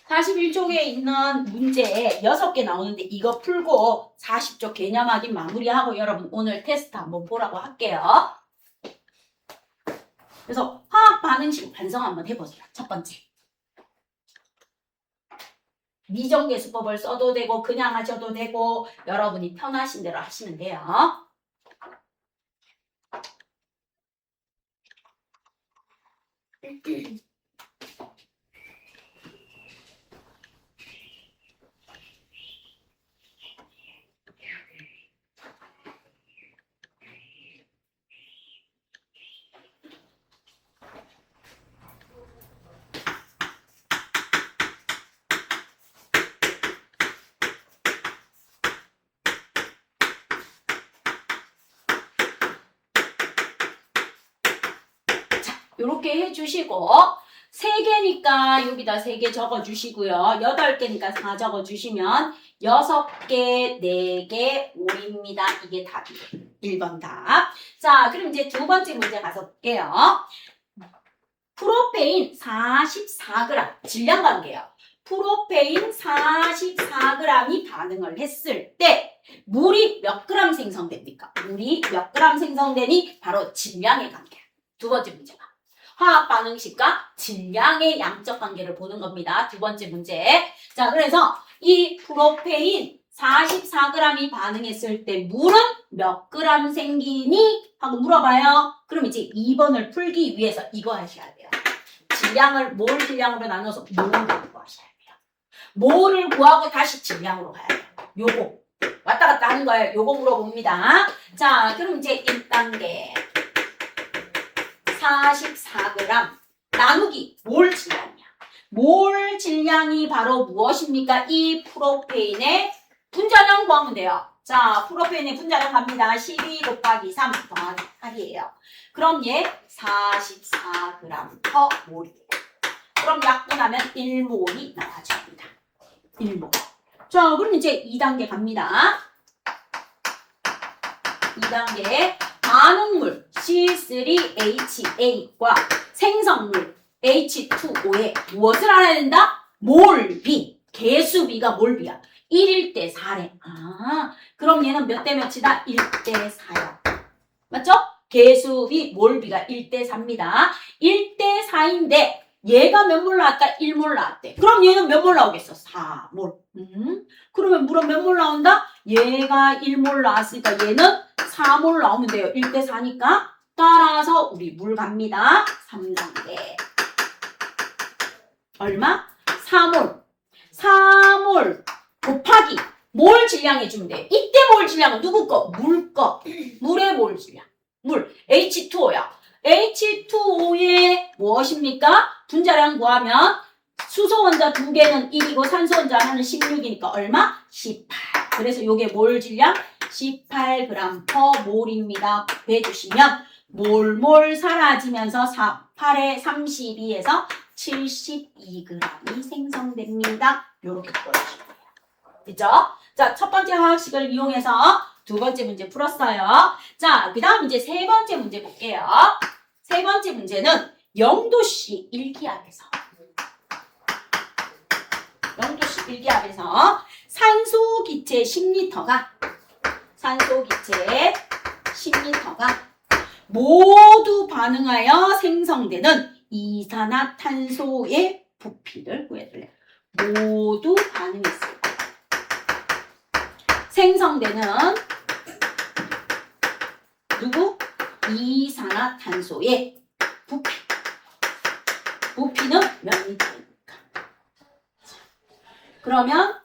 (41쪽에) 있는 문제 6개 나오는데 이거 풀고 40쪽 개념 확인 마무리하고 여러분 오늘 테스트 한번 보라고 할게요. 그래서 화학 반응식 완성 한번 해보세요. 첫 번째. 미정계수법을 써도 되고 그냥 하셔도 되고 여러분이 편하신 대로 하시면 돼요. 요렇게 해주시고 3개니까 여기다 3개 적어주시고요. 8개니까 4 적어주시면 6개, 4개, 5입니다. 이게 답이에요. 1번 답. 자, 그럼 이제 두 번째 문제 가서 볼게요. 프로페인 44g 질량 관계요. 프로페인 44g이 반응을 했을 때 물이 몇 그램 생성됩니까? 물이 몇 그램 생성되니 바로 질량의 관계. 두 번째 문제가. 화학 반응식과 질량의 양적 관계를 보는 겁니다. 두 번째 문제. 자, 그래서 이 프로페인 44g이 반응했을 때 물은 몇 그램 생기니? 하고 물어봐요. 그럼 이제 2번을 풀기 위해서 이거 하셔야 돼요. 질량을 몰 질량으로 나눠서 몰을 구하셔야 돼요. 몰을 구하고 다시 질량으로 가야 돼요. 요거. 왔다 갔다 하는 거예요. 요거 물어봅니다. 자, 그럼 이제 1단계. 44g 나누기 몰 질량이야. 몰 질량이 바로 무엇입니까? 이 프로페인의 분자량 구하면 돼요. 자, 프로페인의 분자량 갑니다. 12 곱하기 3 더하기 8이에요. 그럼 얘 44g per 몰이에요. 그럼 약분하면 1몰이 나와줍니다. 1몰. 자, 그럼 이제 2단계 갑니다. 2단계 반응물 C3H8과 생성물 H2O에 무엇을 알아야 된다? 몰비. 개수비가 몰비야. 1일 때 4래. 아, 그럼 얘는 몇 대 몇이다? 1대 4야. 맞죠? 개수비 몰비가 1대 4입니다. 1대 4인데 얘가 몇 몰 나왔다? 1몰 나왔대. 그럼 얘는 몇 몰 나오겠어? 4몰. 그러면 물은 몇 몰 나온다? 얘가 1몰 나왔으니까 얘는 4몰 나오면 돼요. 1대 4니까. 따라서 우리 물 갑니다. 3단계. 얼마? 4몰. 4몰 곱하기 몰 질량 해주면 돼. 이때 몰 질량은 누구 거? 물 거. 물의 몰 질량. 물. H2O야. H2O의 무엇입니까? 분자량 구하면 수소 원자 2개는 1이고 산소 원자 하나는 16이니까 얼마? 18. 그래서 요게 몰 질량 18g/몰입니다. 해주시면 몰몰 사라지면서 8에 32에서 72g이 생성됩니다. 요렇게 풀어주시면 돼요. 됐죠? 자, 첫 번째 화학식을 이용해서 두 번째 문제 풀었어요. 자, 그 다음 이제 세 번째 문제 볼게요. 세 번째 문제는 0도씨 1기압에서 산소기체 10L가 모두 반응하여 생성되는 이산화탄소의 부피를 구해줄래. 모두 반응했을 때 생성되는 누구? 이산화탄소의 부피. 부피는 몇 리터입니까? 그러면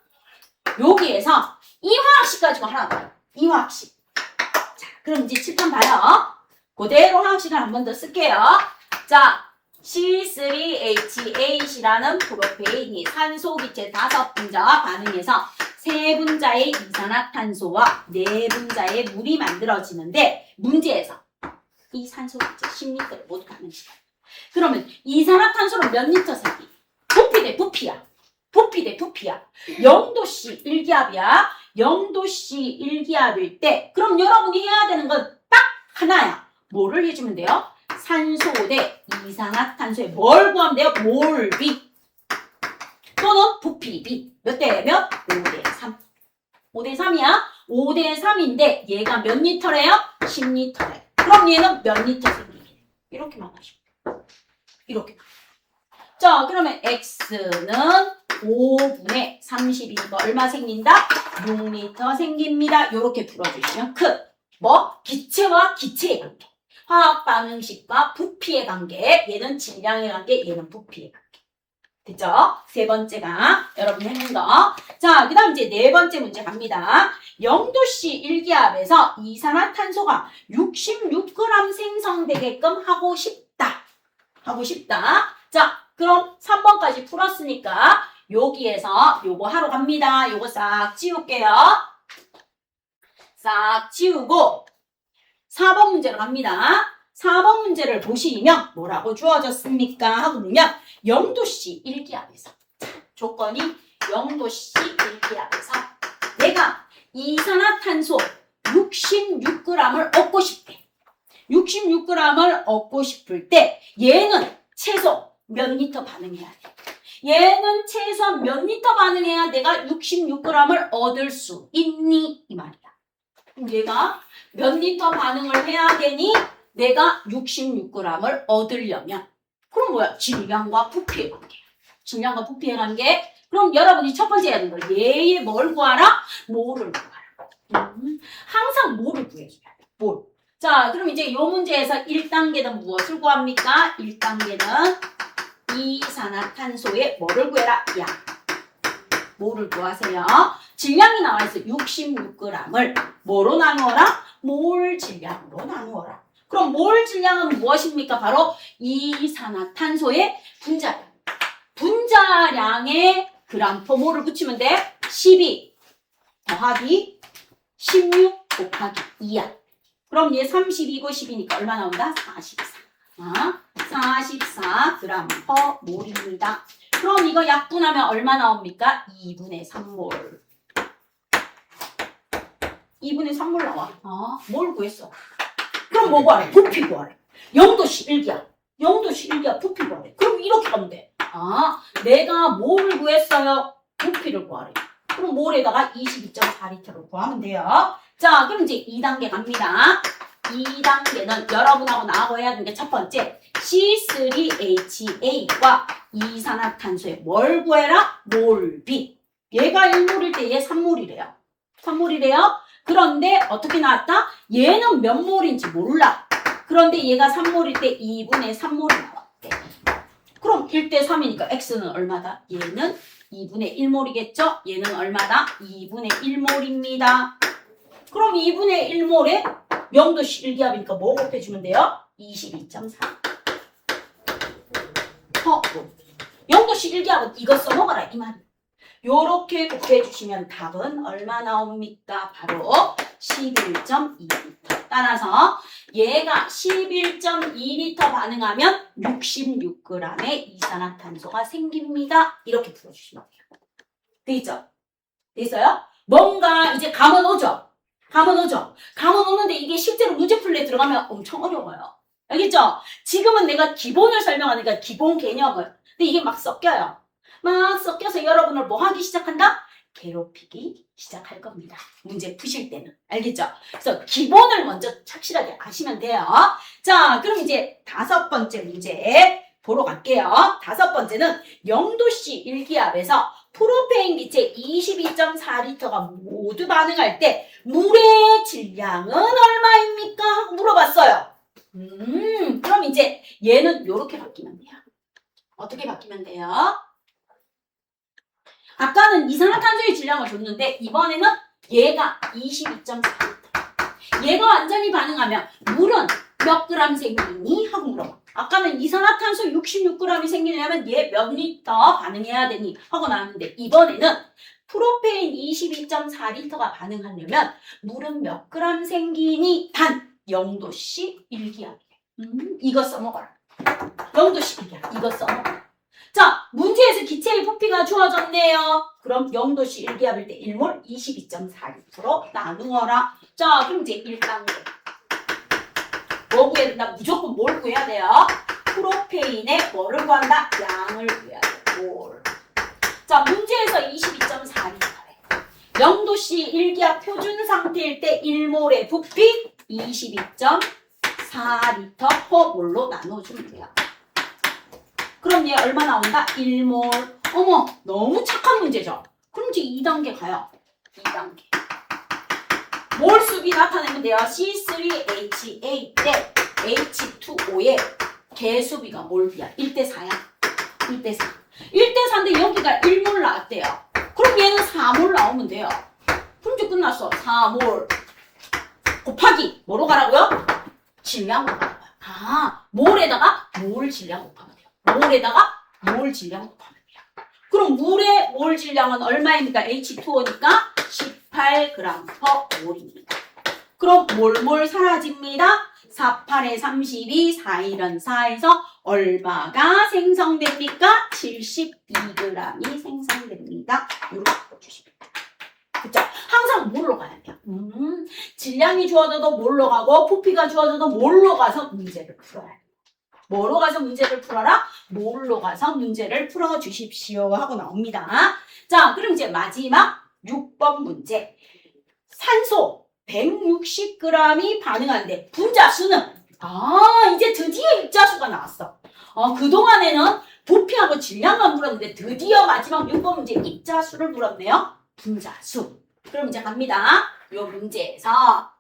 여기에서 이 화학식 가지고 하나 봐요. 이 화학식. 자, 그럼 이제 칠판 봐요. 그대로 화학식을 한 번 더 쓸게요. 자, C3H8이라는 프로페인이 산소기체 5분자와 반응해서 3분자의 이산화탄소와 4분자의 물이 만들어지는데 문제에서 이 산소기체 10L를 모두 가능시켜요. 그러면 이산화탄소는 몇 리터 세기? 부피 대 부피야. 0도씨 1기압이야. 0도씨 1기압일 때 그럼 여러분이 해야 되는 건 딱 하나야. 뭐를 해주면 돼요? 산소 대 이산화탄소에 뭘 구하면 돼요? 몰비 또는 부피비. 몇 대 몇? 5대 3. 5대 3이야. 5대 3인데 얘가 몇 리터래요? 10리터래. 그럼 얘는 몇 리터 생기게? 이렇게만 하시면 돼요. 이렇게. 자, 그러면 X는 5분의 30이니까 얼마 생긴다? 6리터 생깁니다. 이렇게 풀어주시면 기체와 기체의 관계. 화학 반응식과 부피의 관계. 얘는 질량의 관계, 얘는 부피의 관계. 됐죠? 세 번째가 여러분 했는 거. 자, 그 다음 이제 네 번째 문제 갑니다. 0도씨 1기압에서 이산화탄소가 66g 생성되게끔 하고 싶다. 자, 그럼 3번까지 풀었으니까 여기에서 요거 하러 갑니다. 요거 싹 지울게요. 싹 지우고 4번 문제로 갑니다. 4번 문제를 보시면 뭐라고 주어졌습니까? 하고 보면 0도씨 1기압에서 조건이 0도씨 1기압에서 내가 이산화탄소 66g을 얻고 싶대. 66g을 얻고 싶을 때 얘는 최소 몇 리터 반응해야 돼? 얘는 최소한 몇 리터 반응해야 내가 66g을 얻을 수 있니? 이 말이야. 그럼 얘가 몇 리터 반응을 해야 되니? 내가 66g을 얻으려면 그럼 뭐야? 질량과 부피의 관계. 질량과 부피의 관계. 그럼 여러분이 첫 번째 해야 되는 거 얘의 뭘 구하라? 몰을 구하라. 항상 몰을 구해줘야 돼. 몰. 자, 그럼 이제 이 문제에서 1단계는 무엇을 구합니까? 1단계는 이산화탄소의 뭐를 구해라? 양. 뭐를 구하세요? 질량이 나와있어. 66g을 뭐로 나누어라? 몰 질량으로 나누어라. 그럼 몰 질량은 무엇입니까? 바로 이산화탄소의 분자량. 분자량에 g/몰을 붙이면 돼. 12 더하기 16 곱하기 2야. 그럼 얘 32고 10이니까 얼마 나온다? 44. 44g/몰입니다. 그럼 이거 약분하면 얼마 나옵니까? 2분의 3몰. 2분의 3몰 나와. 뭘 구했어? 그럼 뭐 구하래? 부피 구하래. 0도씨 1기압. 0도씨 1기압 부피 구하래. 그럼 이렇게 가면 돼. 내가 뭐를 구했어요? 부피를 구하래. 그럼 몰에다가 22.4리터를 구하면 돼요. 자, 그럼 이제 2단계 갑니다. 2단계는 여러분하고 나하고 해야 되는 게 첫 번째 C3H8과 이산화탄소의 뭘 구해라? 몰비. 얘가 1몰일 때 얘 3몰이래요. 3몰이래요. 그런데 어떻게 나왔다? 얘는 몇 몰인지 몰라. 그런데 얘가 3몰일 때 2분의 3몰이 나왔대. 그럼 1대 3이니까 X는 얼마다? 얘는 2분의 1몰이겠죠? 얘는 얼마다? 2분의 1몰입니다. 그럼 2분의 1몰에 0도씨 1기압이니까 뭐 곱해주면 돼요? 22.4. 0도씨 1기압은 이거 써먹어라 이 말이에요. 요렇게 곱해주시면 답은 얼마 나옵니까? 바로 11.2리터. 따라서 얘가 11.2리터 반응하면 66g의 이산화탄소가 생깁니다. 이렇게 풀어주시면 돼요. 되겠죠? 됐어요? 뭔가 이제 감은 오죠? 감은 오죠? 감은 오는데 이게 실제로 문제 풀에 들어가면 엄청 어려워요. 알겠죠? 지금은 내가 기본을 설명하니까 기본 개념을. 근데 이게 막 섞여요. 막 섞여서 여러분을 뭐 하기 시작한다? 괴롭히기 시작할 겁니다. 문제 푸실 때는. 알겠죠? 그래서 기본을 먼저 착실하게 아시면 돼요. 자, 그럼 이제 5번째 문제 보러 갈게요. 5번째는 0도씨 1기압에서 프로페인 기체 22.4리터가 모두 반응할 때 물의 질량은 얼마입니까? 하고 물어봤어요. 그럼 이제 얘는 이렇게 바뀌면 돼요. 어떻게 바뀌면 돼요? 아까는 이산화탄소의 질량을 줬는데 이번에는 얘가 22.4리터. 얘가 완전히 반응하면 물은 몇 그램 생기니? 하고 물어봐. 아까는 이산화탄소 66g이 생기려면 얘 몇 리터 반응해야 되니? 하고 나왔는데 이번에는 프로페인 22.4리터가 반응하려면 물은 몇 그램 생기니? 단 0도씨 1기압이래. 이거 써먹어라. 0도씨 1기압. 이거 써먹어라. 자, 문제에서 기체의 부피가 주어졌네요. 그럼 0도씨 1기압일 때 1몰 22.4리터로 나누어라. 자, 그럼 이제 1단계. 뭐 구해야 된다? 무조건 뭘 구해야 돼요? 프로페인의 뭐를 구한다? 양을 구해야 돼. 몰. 자, 문제에서 22.4리터래. 0도씨 1기압 표준 상태일 때 1몰의 부피 22.4리터 퍼 몰로 나눠주면 돼요. 그럼 얘 얼마 나온다? 1몰. 어머, 너무 착한 문제죠? 그럼 이제 2단계 가요. 2단계. 몰수비 나타내면 돼요. C3H8 대 H2O의 개수비가 몰비야. 1대4야. 1대4. 1대4인데 여기가 1몰 나왔대요. 그럼 얘는 4몰 나오면 돼요. 그럼 이제 끝났어. 4몰. 곱하기. 뭐로 가라고요? 질량으로 가라고요. 몰에다가 몰 질량 곱하면 돼요. 몰에다가 몰 질량 곱하면 돼요. 그럼 물의 몰 질량은 얼마입니까? H2O니까 18g/몰입니다. 그럼 몰 사라집니다. 48에 32, 4일은 4에서 얼마가 생성됩니까? 72g이 생성됩니다. 이렇게 풀어주시면 돼요. 그쵸? 항상 몰로 가야 돼요. 질량이 주어져도 몰로 가고 부피가 주어져도 몰로 가서 문제를 풀어야 돼요. 뭐로 가서 문제를 풀어라? 몰로 가서 문제를 풀어주십시오 하고 나옵니다. 자, 그럼 이제 마지막 6번 문제. 산소 160g이 반응하는데 분자수는 이제 드디어 입자수가 나왔어. 그동안에는 부피하고 질량만 물었는데 드디어 마지막 6번 문제 입자수를 물었네요. 분자수. 그럼 이제 갑니다. 요 문제에서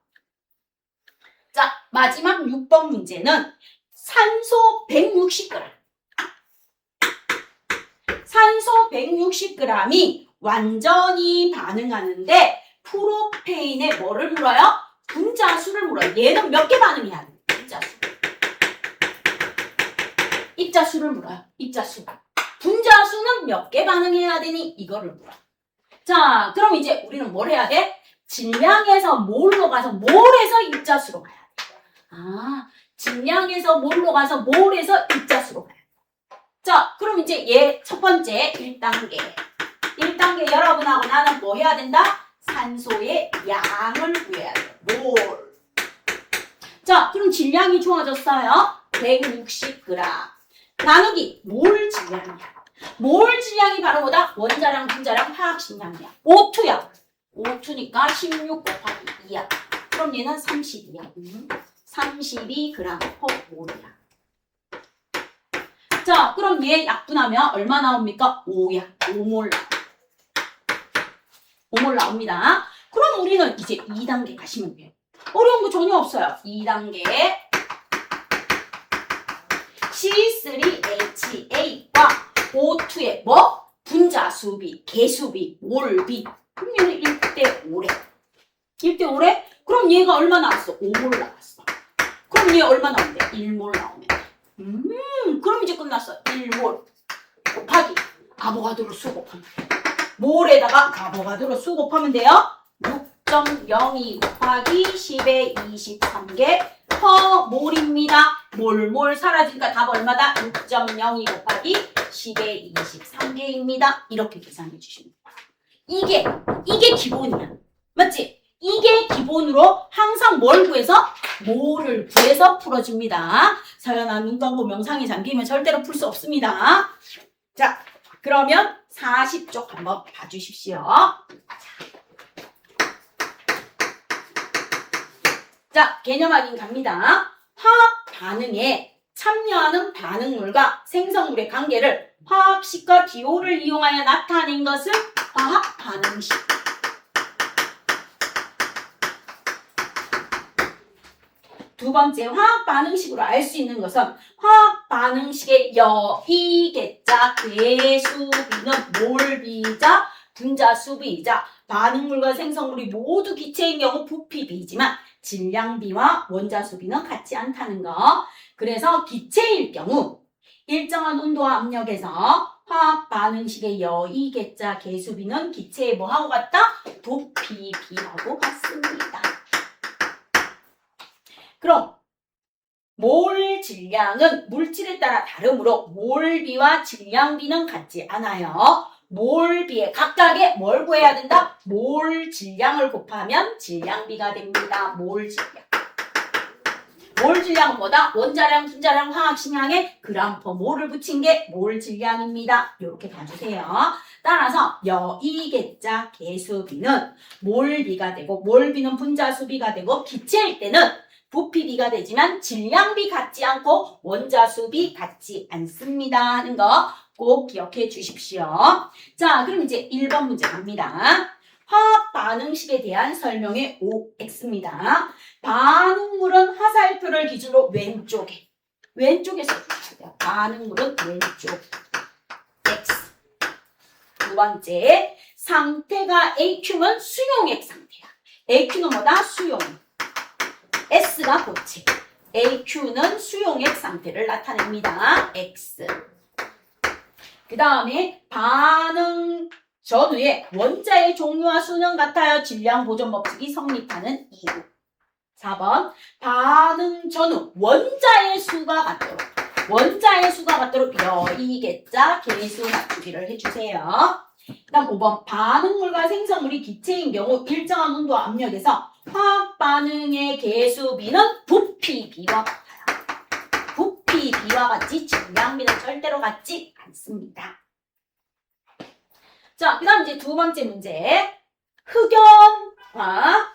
자, 마지막 6번 문제는 산소 160g. 산소 160g이 완전히 반응하는데 프로페인에 뭐를 물어요? 분자수를 물어요. 얘는 몇 개 반응해야 돼? 입자수. 입자수를 물어요. 입자수. 분자수는 몇 개 반응해야 되니? 이거를 물어. 자, 그럼 이제 우리는 뭘 해야 돼? 질량에서 몰로 가서 몰에서 입자수로 가야 돼. 질량에서 몰로 가서 몰에서 입자수로 가요. 자, 그럼 이제 얘 첫 번째 1단계. 1단계 여러분하고 나는 뭐 해야 된다? 산소의 양을 구해야 돼요. 몰. 자, 그럼 질량이 좋아졌어요. 160g. 나누기 몰 질량이야. 몰 질량이 바로 뭐다? 원자량, 분자량, 화학식량이야. O2야. O2니까 16 곱하기 2야. 그럼 얘는 32야. 32g/몰이야. 자, 그럼 얘 약분하면 얼마 나옵니까? 5야. 5몰 나와. 5몰 나옵니다. 그럼 우리는 이제 2단계 가시면 돼요. 어려운 거 전혀 없어요. 2단계 C3H8과 O2의 뭐? 분자수비, 개수비, 몰비. 그럼 얘는 1대5래. 1대5래? 그럼 얘가 얼마 나왔어? 5몰 나왔어. 그럼 얘 얼마 나온대? 1몰 나오면. 그럼 이제 끝났어. 1몰 곱하기 아보가드로 수 곱하면 돼. 몰에다가 아보가드로 수 곱하면 돼요. 6.02 곱하기 10의 23개 퍼 몰입니다. 몰 사라지니까 답 얼마다? 6.02 곱하기 10의 23개입니다. 이렇게 계산해 주시면 돼요. 이게 기본이야. 맞지? 이게 기본으로 항상 뭘 구해서? 몰을 구해서 풀어줍니다. 서연아, 눈 감고 명상에 잠기면 절대로 풀 수 없습니다. 자, 그러면 40쪽 한번 봐주십시오. 자, 개념 확인 갑니다. 화학 반응에 참여하는 반응물과 생성물의 관계를 화학식과 기호를 이용하여 나타낸 것을 화학 반응식. 두 번째, 화학 반응식으로 알 수 있는 것은 화학 반응식의 여이계자 개수비는 몰비이자 분자수비이자 반응물과 생성물이 모두 기체인 경우 부피비이지만 질량비와 원자수비는 같지 않다는 거. 그래서 기체일 경우 일정한 온도와 압력에서 화학 반응식의 여이계자 개수비는 기체에 뭐하고 같다? 부피비하고 같습니다. 그럼 몰 질량은 물질에 따라 다르므로 몰비와 질량비는 같지 않아요. 몰비에 각각의 뭘 구해야 된다? 몰 질량을 곱하면 질량비가 됩니다. 몰 질량. 몰 질량은 뭐다? 원자량, 분자량, 화학식량에 g/몰을 붙인 게 몰 질량입니다. 이렇게 봐주세요. 따라서 여이계자 개수비는 몰비가 되고 몰비는 분자수비가 되고 기체일 때는 부피비가 되지만 질량비 같지 않고 원자수비 같지 않습니다 하는 거 꼭 기억해 주십시오. 자, 그럼 이제 1번 문제 갑니다. 화학 반응식에 대한 설명의 OX입니다. 반응물은 화살표를 기준으로 왼쪽에 써주셔야 돼요. 반응물은 왼쪽 X. 두 번째, 상태가 AQ면 수용액 상태야. AQ는 뭐다? 수용액. S가 고체. AQ는 수용액 상태를 나타냅니다. X. 그 다음에 반응 전후에 원자의 종류와 수는 같아요. 질량 보존 법칙이 성립하는 이유. 4번 반응 전후 원자의 수가 같도록 여이계자 개수 맞추기를 해주세요. 그 다음 5번 반응물과 생성물이 기체인 경우 일정한 온도와 압력에서 화학 반응의 개수비는 부피비와 같아요. 부피비와 같이 질량비는 절대로 같지 않습니다. 자, 그 다음 이제 두 번째 문제. 흑연과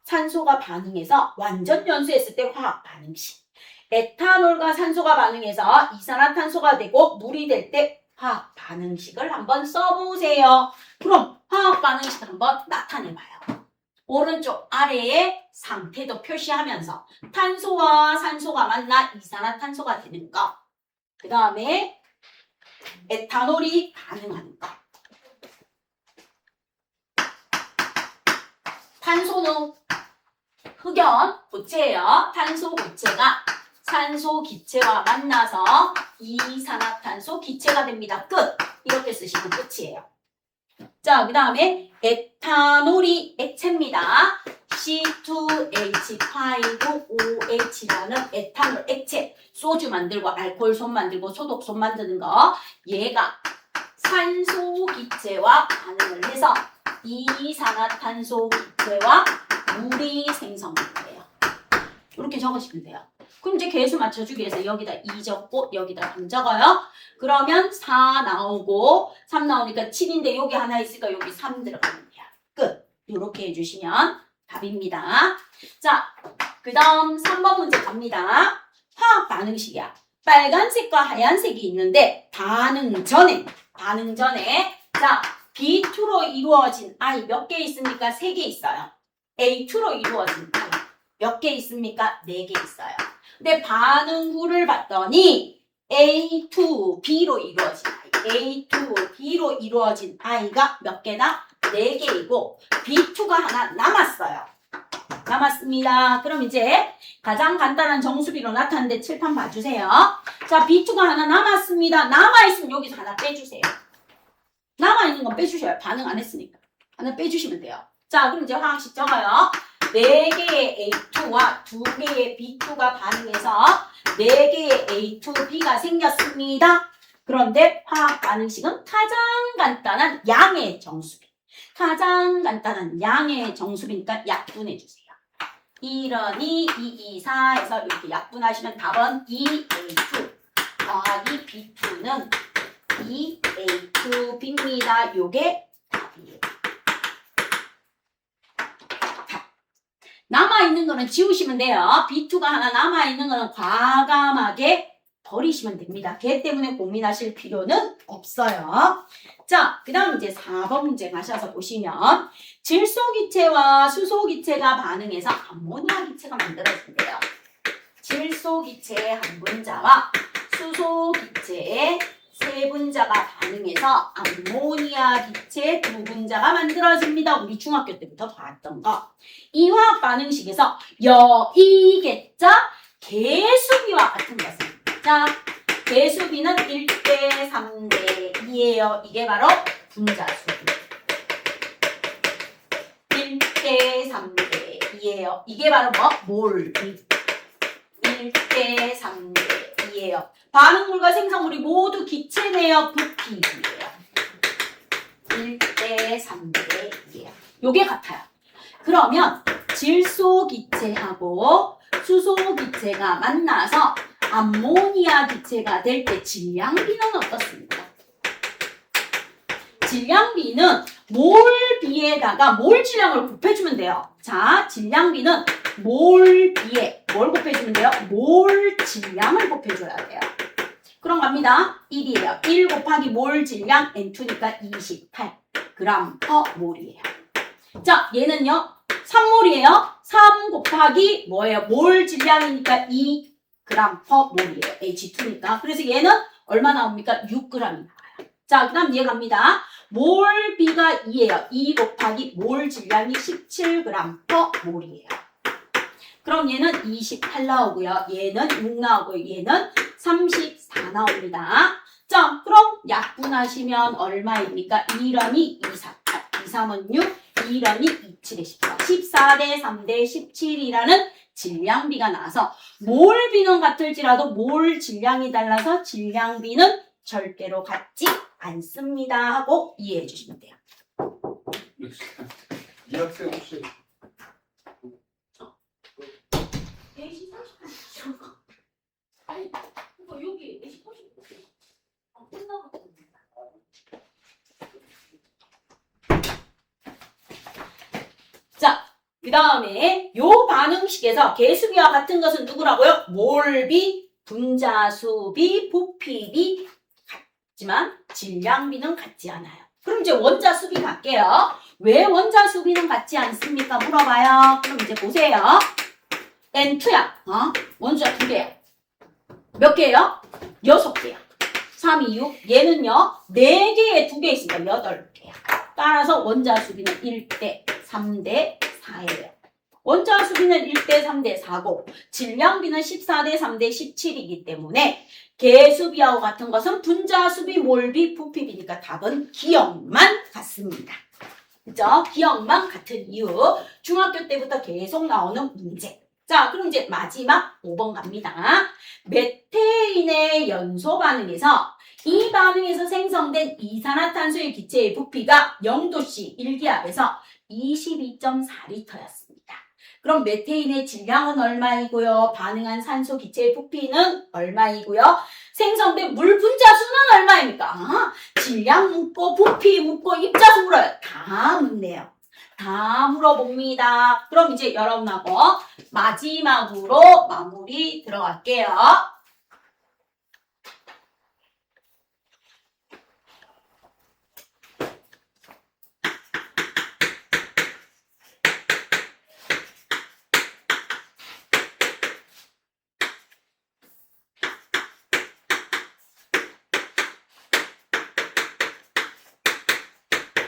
산소가 반응해서 완전 연소했을 때 화학 반응식. 에탄올과 산소가 반응해서 이산화탄소가 되고 물이 될 때 화학 반응식을 한번 써보세요. 그럼 화학 반응식 한번 나타내봐요. 오른쪽 아래에 상태도 표시하면서 탄소와 산소가 만나 이산화탄소가 되는 거. 그 다음에 에탄올이 반응하는 거. 탄소는 흑연, 고체예요. 탄소 고체가 산소 기체와 만나서 이산화탄소 기체가 됩니다. 끝. 이렇게 쓰시면 끝이에요. 자, 그 다음에 에탄올이 액체입니다. C2H5OH라는 에탄올 액체. 소주 만들고 알코올 솜 만들고 소독솜 만드는 거. 얘가 산소 기체와 반응을 해서 이산화탄소 기체와 물이 생성돼요. 이렇게 적으시면 돼요. 그럼 이제 개수 맞춰주기 위해서 여기다 2 적고 여기다 3 적어요. 그러면 4 나오고 3 나오니까 7인데 여기 하나 있으니까 여기 3 들어가면 돼요. 끝. 이렇게 해주시면 답입니다. 자, 그 다음 3번 문제 갑니다. 화학 반응식이야. 빨간색과 하얀색이 있는데 반응 전에 자, B2로 이루어진 I 몇 개 있습니까? 3개 있어요. A2로 이루어진 I 몇 개 있습니까? 4개 있어요. 근데 반응 후를 봤더니 A2B로 이루어진 I, A2B로 이루어진 I가 몇 개다? 4개이고 B2가 하나 남았어요. 남았습니다. 그럼 이제 가장 간단한 정수비로 나타났는데 칠판 봐주세요. 자, B2가 하나 남았습니다. 남아있으면 여기서 하나 빼주세요. 남아있는 건 빼주셔요. 반응 안 했으니까. 하나 빼주시면 돼요. 자, 그럼 이제 화학식 적어요. 4개의 A2와 2개의 B2가 반응해서 4개의 A2B가 생겼습니다. 그런데 화학 반응식은 가장 간단한 양의 정수비. 가장 간단한 양의 정수비니까 약분해주세요. 1은 2, 2, 2, 4 해서 이렇게 약분하시면 답은 2A2 더하기 B2는 2A2B입니다. 요게 답이에요. 남아있는 거는 지우시면 돼요. B2가 하나 남아있는 거는 과감하게 버리시면 됩니다. 걔 때문에 고민하실 필요는 없어요. 자, 그 다음 이제 4번 문제 가셔서 보시면 질소기체와 수소기체가 반응해서 암모니아 기체가 만들어진대요. 질소기체의 한 분자와 수소기체의 세 분자가 반응해서 암모니아 기체 두 분자가 만들어집니다. 우리 중학교 때부터 봤던 거. 이 화학 반응식에서 여이개자 개수비와 같은 것은 자, 개수비는 1대 3대 2예요. 이게 바로 분자수비. 1대 3대 2예요. 이게 바로 뭐? 몰비. 1대 3대 2예요. 반응물과 생성물이 모두 기체네요. 부피비예요. 1대 3대 2예요. 요게 같아요. 그러면 질소기체하고 수소기체가 만나서 암모니아 기체가 될 때 질량비는 어떻습니까? 질량비는 몰비에다가 몰 질량을 곱해주면 돼요. 자, 질량비는 몰비에 뭘 곱해주면 돼요? 몰 질량을 곱해줘야 돼요. 그럼 갑니다. 1이에요. 1 곱하기 몰 질량 N2니까 28g/몰이에요. 자, 얘는요. 3몰이에요. 3 곱하기 뭐예요? 몰 질량이니까 2g/몰이에요. H2니까. 그래서 얘는 얼마 나옵니까? 6g이 나와요. 자, 그 다음 얘 갑니다. 몰비가 2예요. 2 곱하기 몰 질량이 17g/몰이에요. 그럼 얘는 28 나오고요. 얘는 6 나오고요. 얘는 34 나옵니다. 자, 그럼 약분하시면 얼마입니까? 2럼이 2, 4, 8, 2, 3은 6, 2럼이 2, 7에 14. 14대 3대 17이라는 질량비가 나와서 몰비는 같을지라도 몰 질량이 달라서 질량비는 절대로 같지 않습니다 하고 이해해 주시면 돼요. 이 학생 혹시 4시 30분. 아니, 이거 여기 4시 30분. 끝나거든요. 자, 그 다음에 요 반응식에서 개수비와 같은 것은 누구라고요? 몰비, 분자수비, 부피비 같지만 질량비는 같지 않아요. 그럼 이제 원자수비 갈게요. 왜 원자수비는 같지 않습니까? 물어봐요. 그럼 이제 보세요. N2야. 원자 2개야. 몇 개예요? 6개야. 3, 2, 6. 얘는요. 4개에 2개 있으니까 8개야. 따라서 원자 수비는 1대 3대 4예요. 원자 수비는 1대 3대 4고 질량비는 14대 3대 17이기 때문에 개수비하고 같은 것은 분자수비, 몰비, 부피비니까 답은 기억만 같습니다. 그죠? 기억만 같은 이유. 중학교 때부터 계속 나오는 문제. 자, 그럼 이제 마지막 5번 갑니다. 메테인의 연소 반응에서 이 반응에서 생성된 이산화탄소의 기체의 부피가 0도씨 1기압에서 22.4리터였습니다. 그럼 메테인의 질량은 얼마이고요? 반응한 산소 기체의 부피는 얼마이고요? 생성된 물 분자수는 얼마입니까? 질량 묻고 부피 묻고 입자수 물어요. 다 묻네요. 다 물어봅니다. 그럼 이제 여러분하고 마지막으로 마무리 들어갈게요.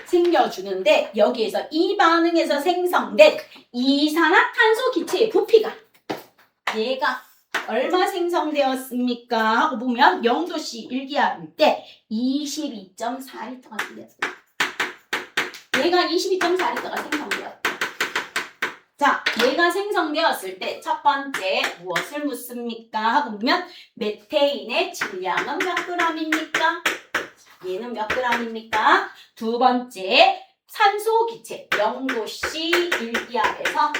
생겨주는데 여기에서 이 반응에서 생성된 이산화탄소 기체의 부피가 얘가 얼마 생성되었습니까? 하고 보면 0도씨 1기압일 때 22.4리터가 생겼습니다. 얘가 22.4리터가 생성되었다. 자, 얘가 생성되었을 때 첫 번째 무엇을 묻습니까? 하고 보면 메테인의 질량은 몇 g입니까? 얘는 몇 g입니까? 두 번째, 산소 기체 0도씨 1기압에서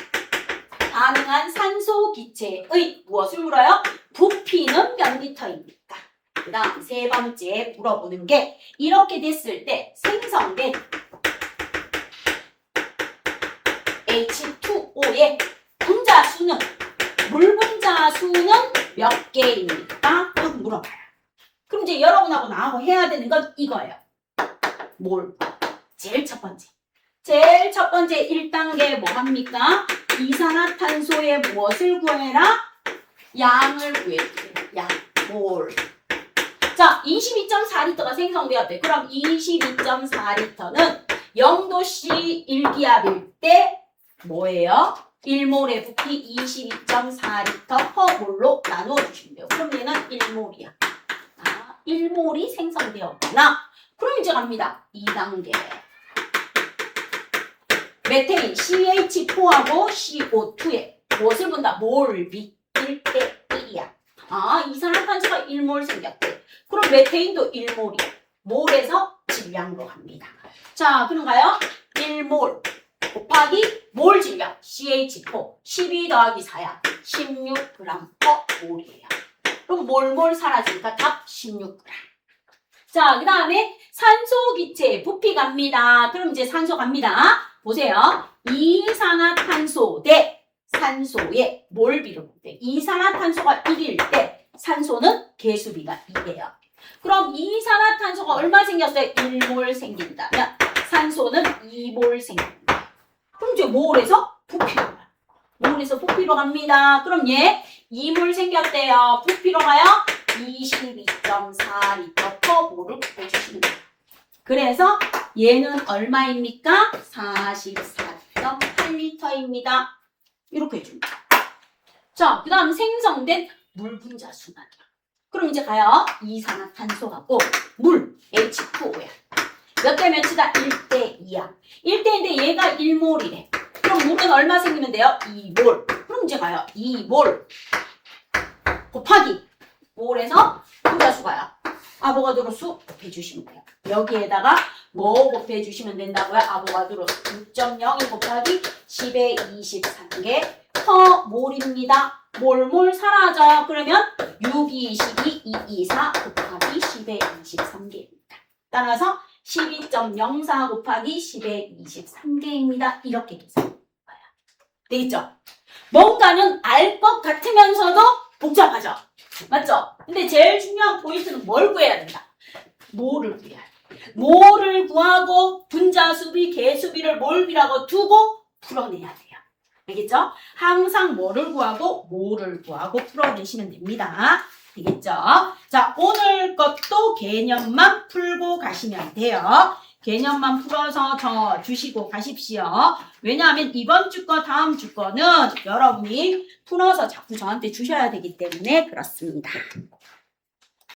반응한 산소 기체의 무엇을 물어요? 부피는 몇 리터입니까? 그 다음 세 번째 물어보는 게 이렇게 됐을 때 생성된 H2O의 분자수는 물 분자수는 몇 개입니까? 하고 물어봐요. 그럼 이제 여러분하고 나하고 해야 되는 건 이거예요. 몰. 제일 첫 번째 1단계 뭐 합니까? 이산화탄소의 무엇을 구해라? 양을 구해주세요. 양, 몰. 자, 22.4리터가 생성되었대. 그럼 22.4리터는 0도씨 1기압일 때 뭐예요? 1몰의 부피 22.4리터 per 몰로 나누어 주시면 돼요. 그럼 얘는 1몰이야. 1몰이 생성되었구나. 그럼 이제 갑니다. 2단계. 메테인 CH4하고 CO2에 무엇을 본다? 몰비 1대 1이야. 이산화탄소가 1몰 생겼대. 그럼 메테인도 1몰이야. 몰에서 질량으로 갑니다. 자, 그런가요? 1몰 곱하기 몰 질량 CH4 12 더하기 4야. 16g per 몰이에요. 그럼 몰 사라지니까 답 16g. 자, 그 다음에 산소 기체 부피 갑니다. 그럼 이제 산소 갑니다. 보세요. 이산화탄소 대 산소의 몰비를 볼때 이산화탄소가 1일 때 산소는 개수비가 2예요. 그럼 이산화탄소가 얼마 생겼어요? 1몰 생긴다면 산소는 2몰 생깁니다. 그럼 이제 몰에서 부피로 가요. 몰에서 부피로 갑니다. 그럼 얘 2몰 생겼대요. 부피로 가요. 22.4리터 per 몰을 곱해주시면 돼요. 그래서 얘는 얼마입니까? 44.8리터입니다. 이렇게 해줍니다. 자, 그 다음 생성된 물 분자수는 그럼 이제 가요. 이산화탄소하고 물 H2O야. 몇 대 몇이다? 1대 2야. 1대인데 얘가 1몰이래. 그럼 물은 얼마 생기면 돼요? 2몰. 그럼 이제 가요. 2몰 곱하기 몰에서 분자수가요. 아보가드로 수 곱해주시면 돼요. 여기에다가 뭐 곱해주시면 된다고요? 아보가드로 6.01 곱하기 10의 23개 per 몰입니다. 몰 사라져요. 그러면 6, 2, 12, 2, 2, 4 곱하기 10의 23개입니다. 따라서 12.04 곱하기 10의 23개입니다. 이렇게 계산해봐요. 되겠죠? 뭔가는 알 것 같으면서도 복잡하죠? 맞죠? 근데 제일 중요한 포인트는 뭘 구해야 된다? 몰을 구해야 돼. 몰을 구하고 분자수비, 개수비를 몰비라고 두고 풀어내야 돼요. 알겠죠? 항상 뭐를 구하고 몰을 구하고 풀어내시면 됩니다. 되겠죠? 자, 오늘 것도 개념만 풀고 가시면 돼요. 개념만 풀어서 저 주시고 가십시오. 왜냐하면 이번 주 거, 다음 주 거는 여러분이 풀어서 자꾸 저한테 주셔야 되기 때문에 그렇습니다.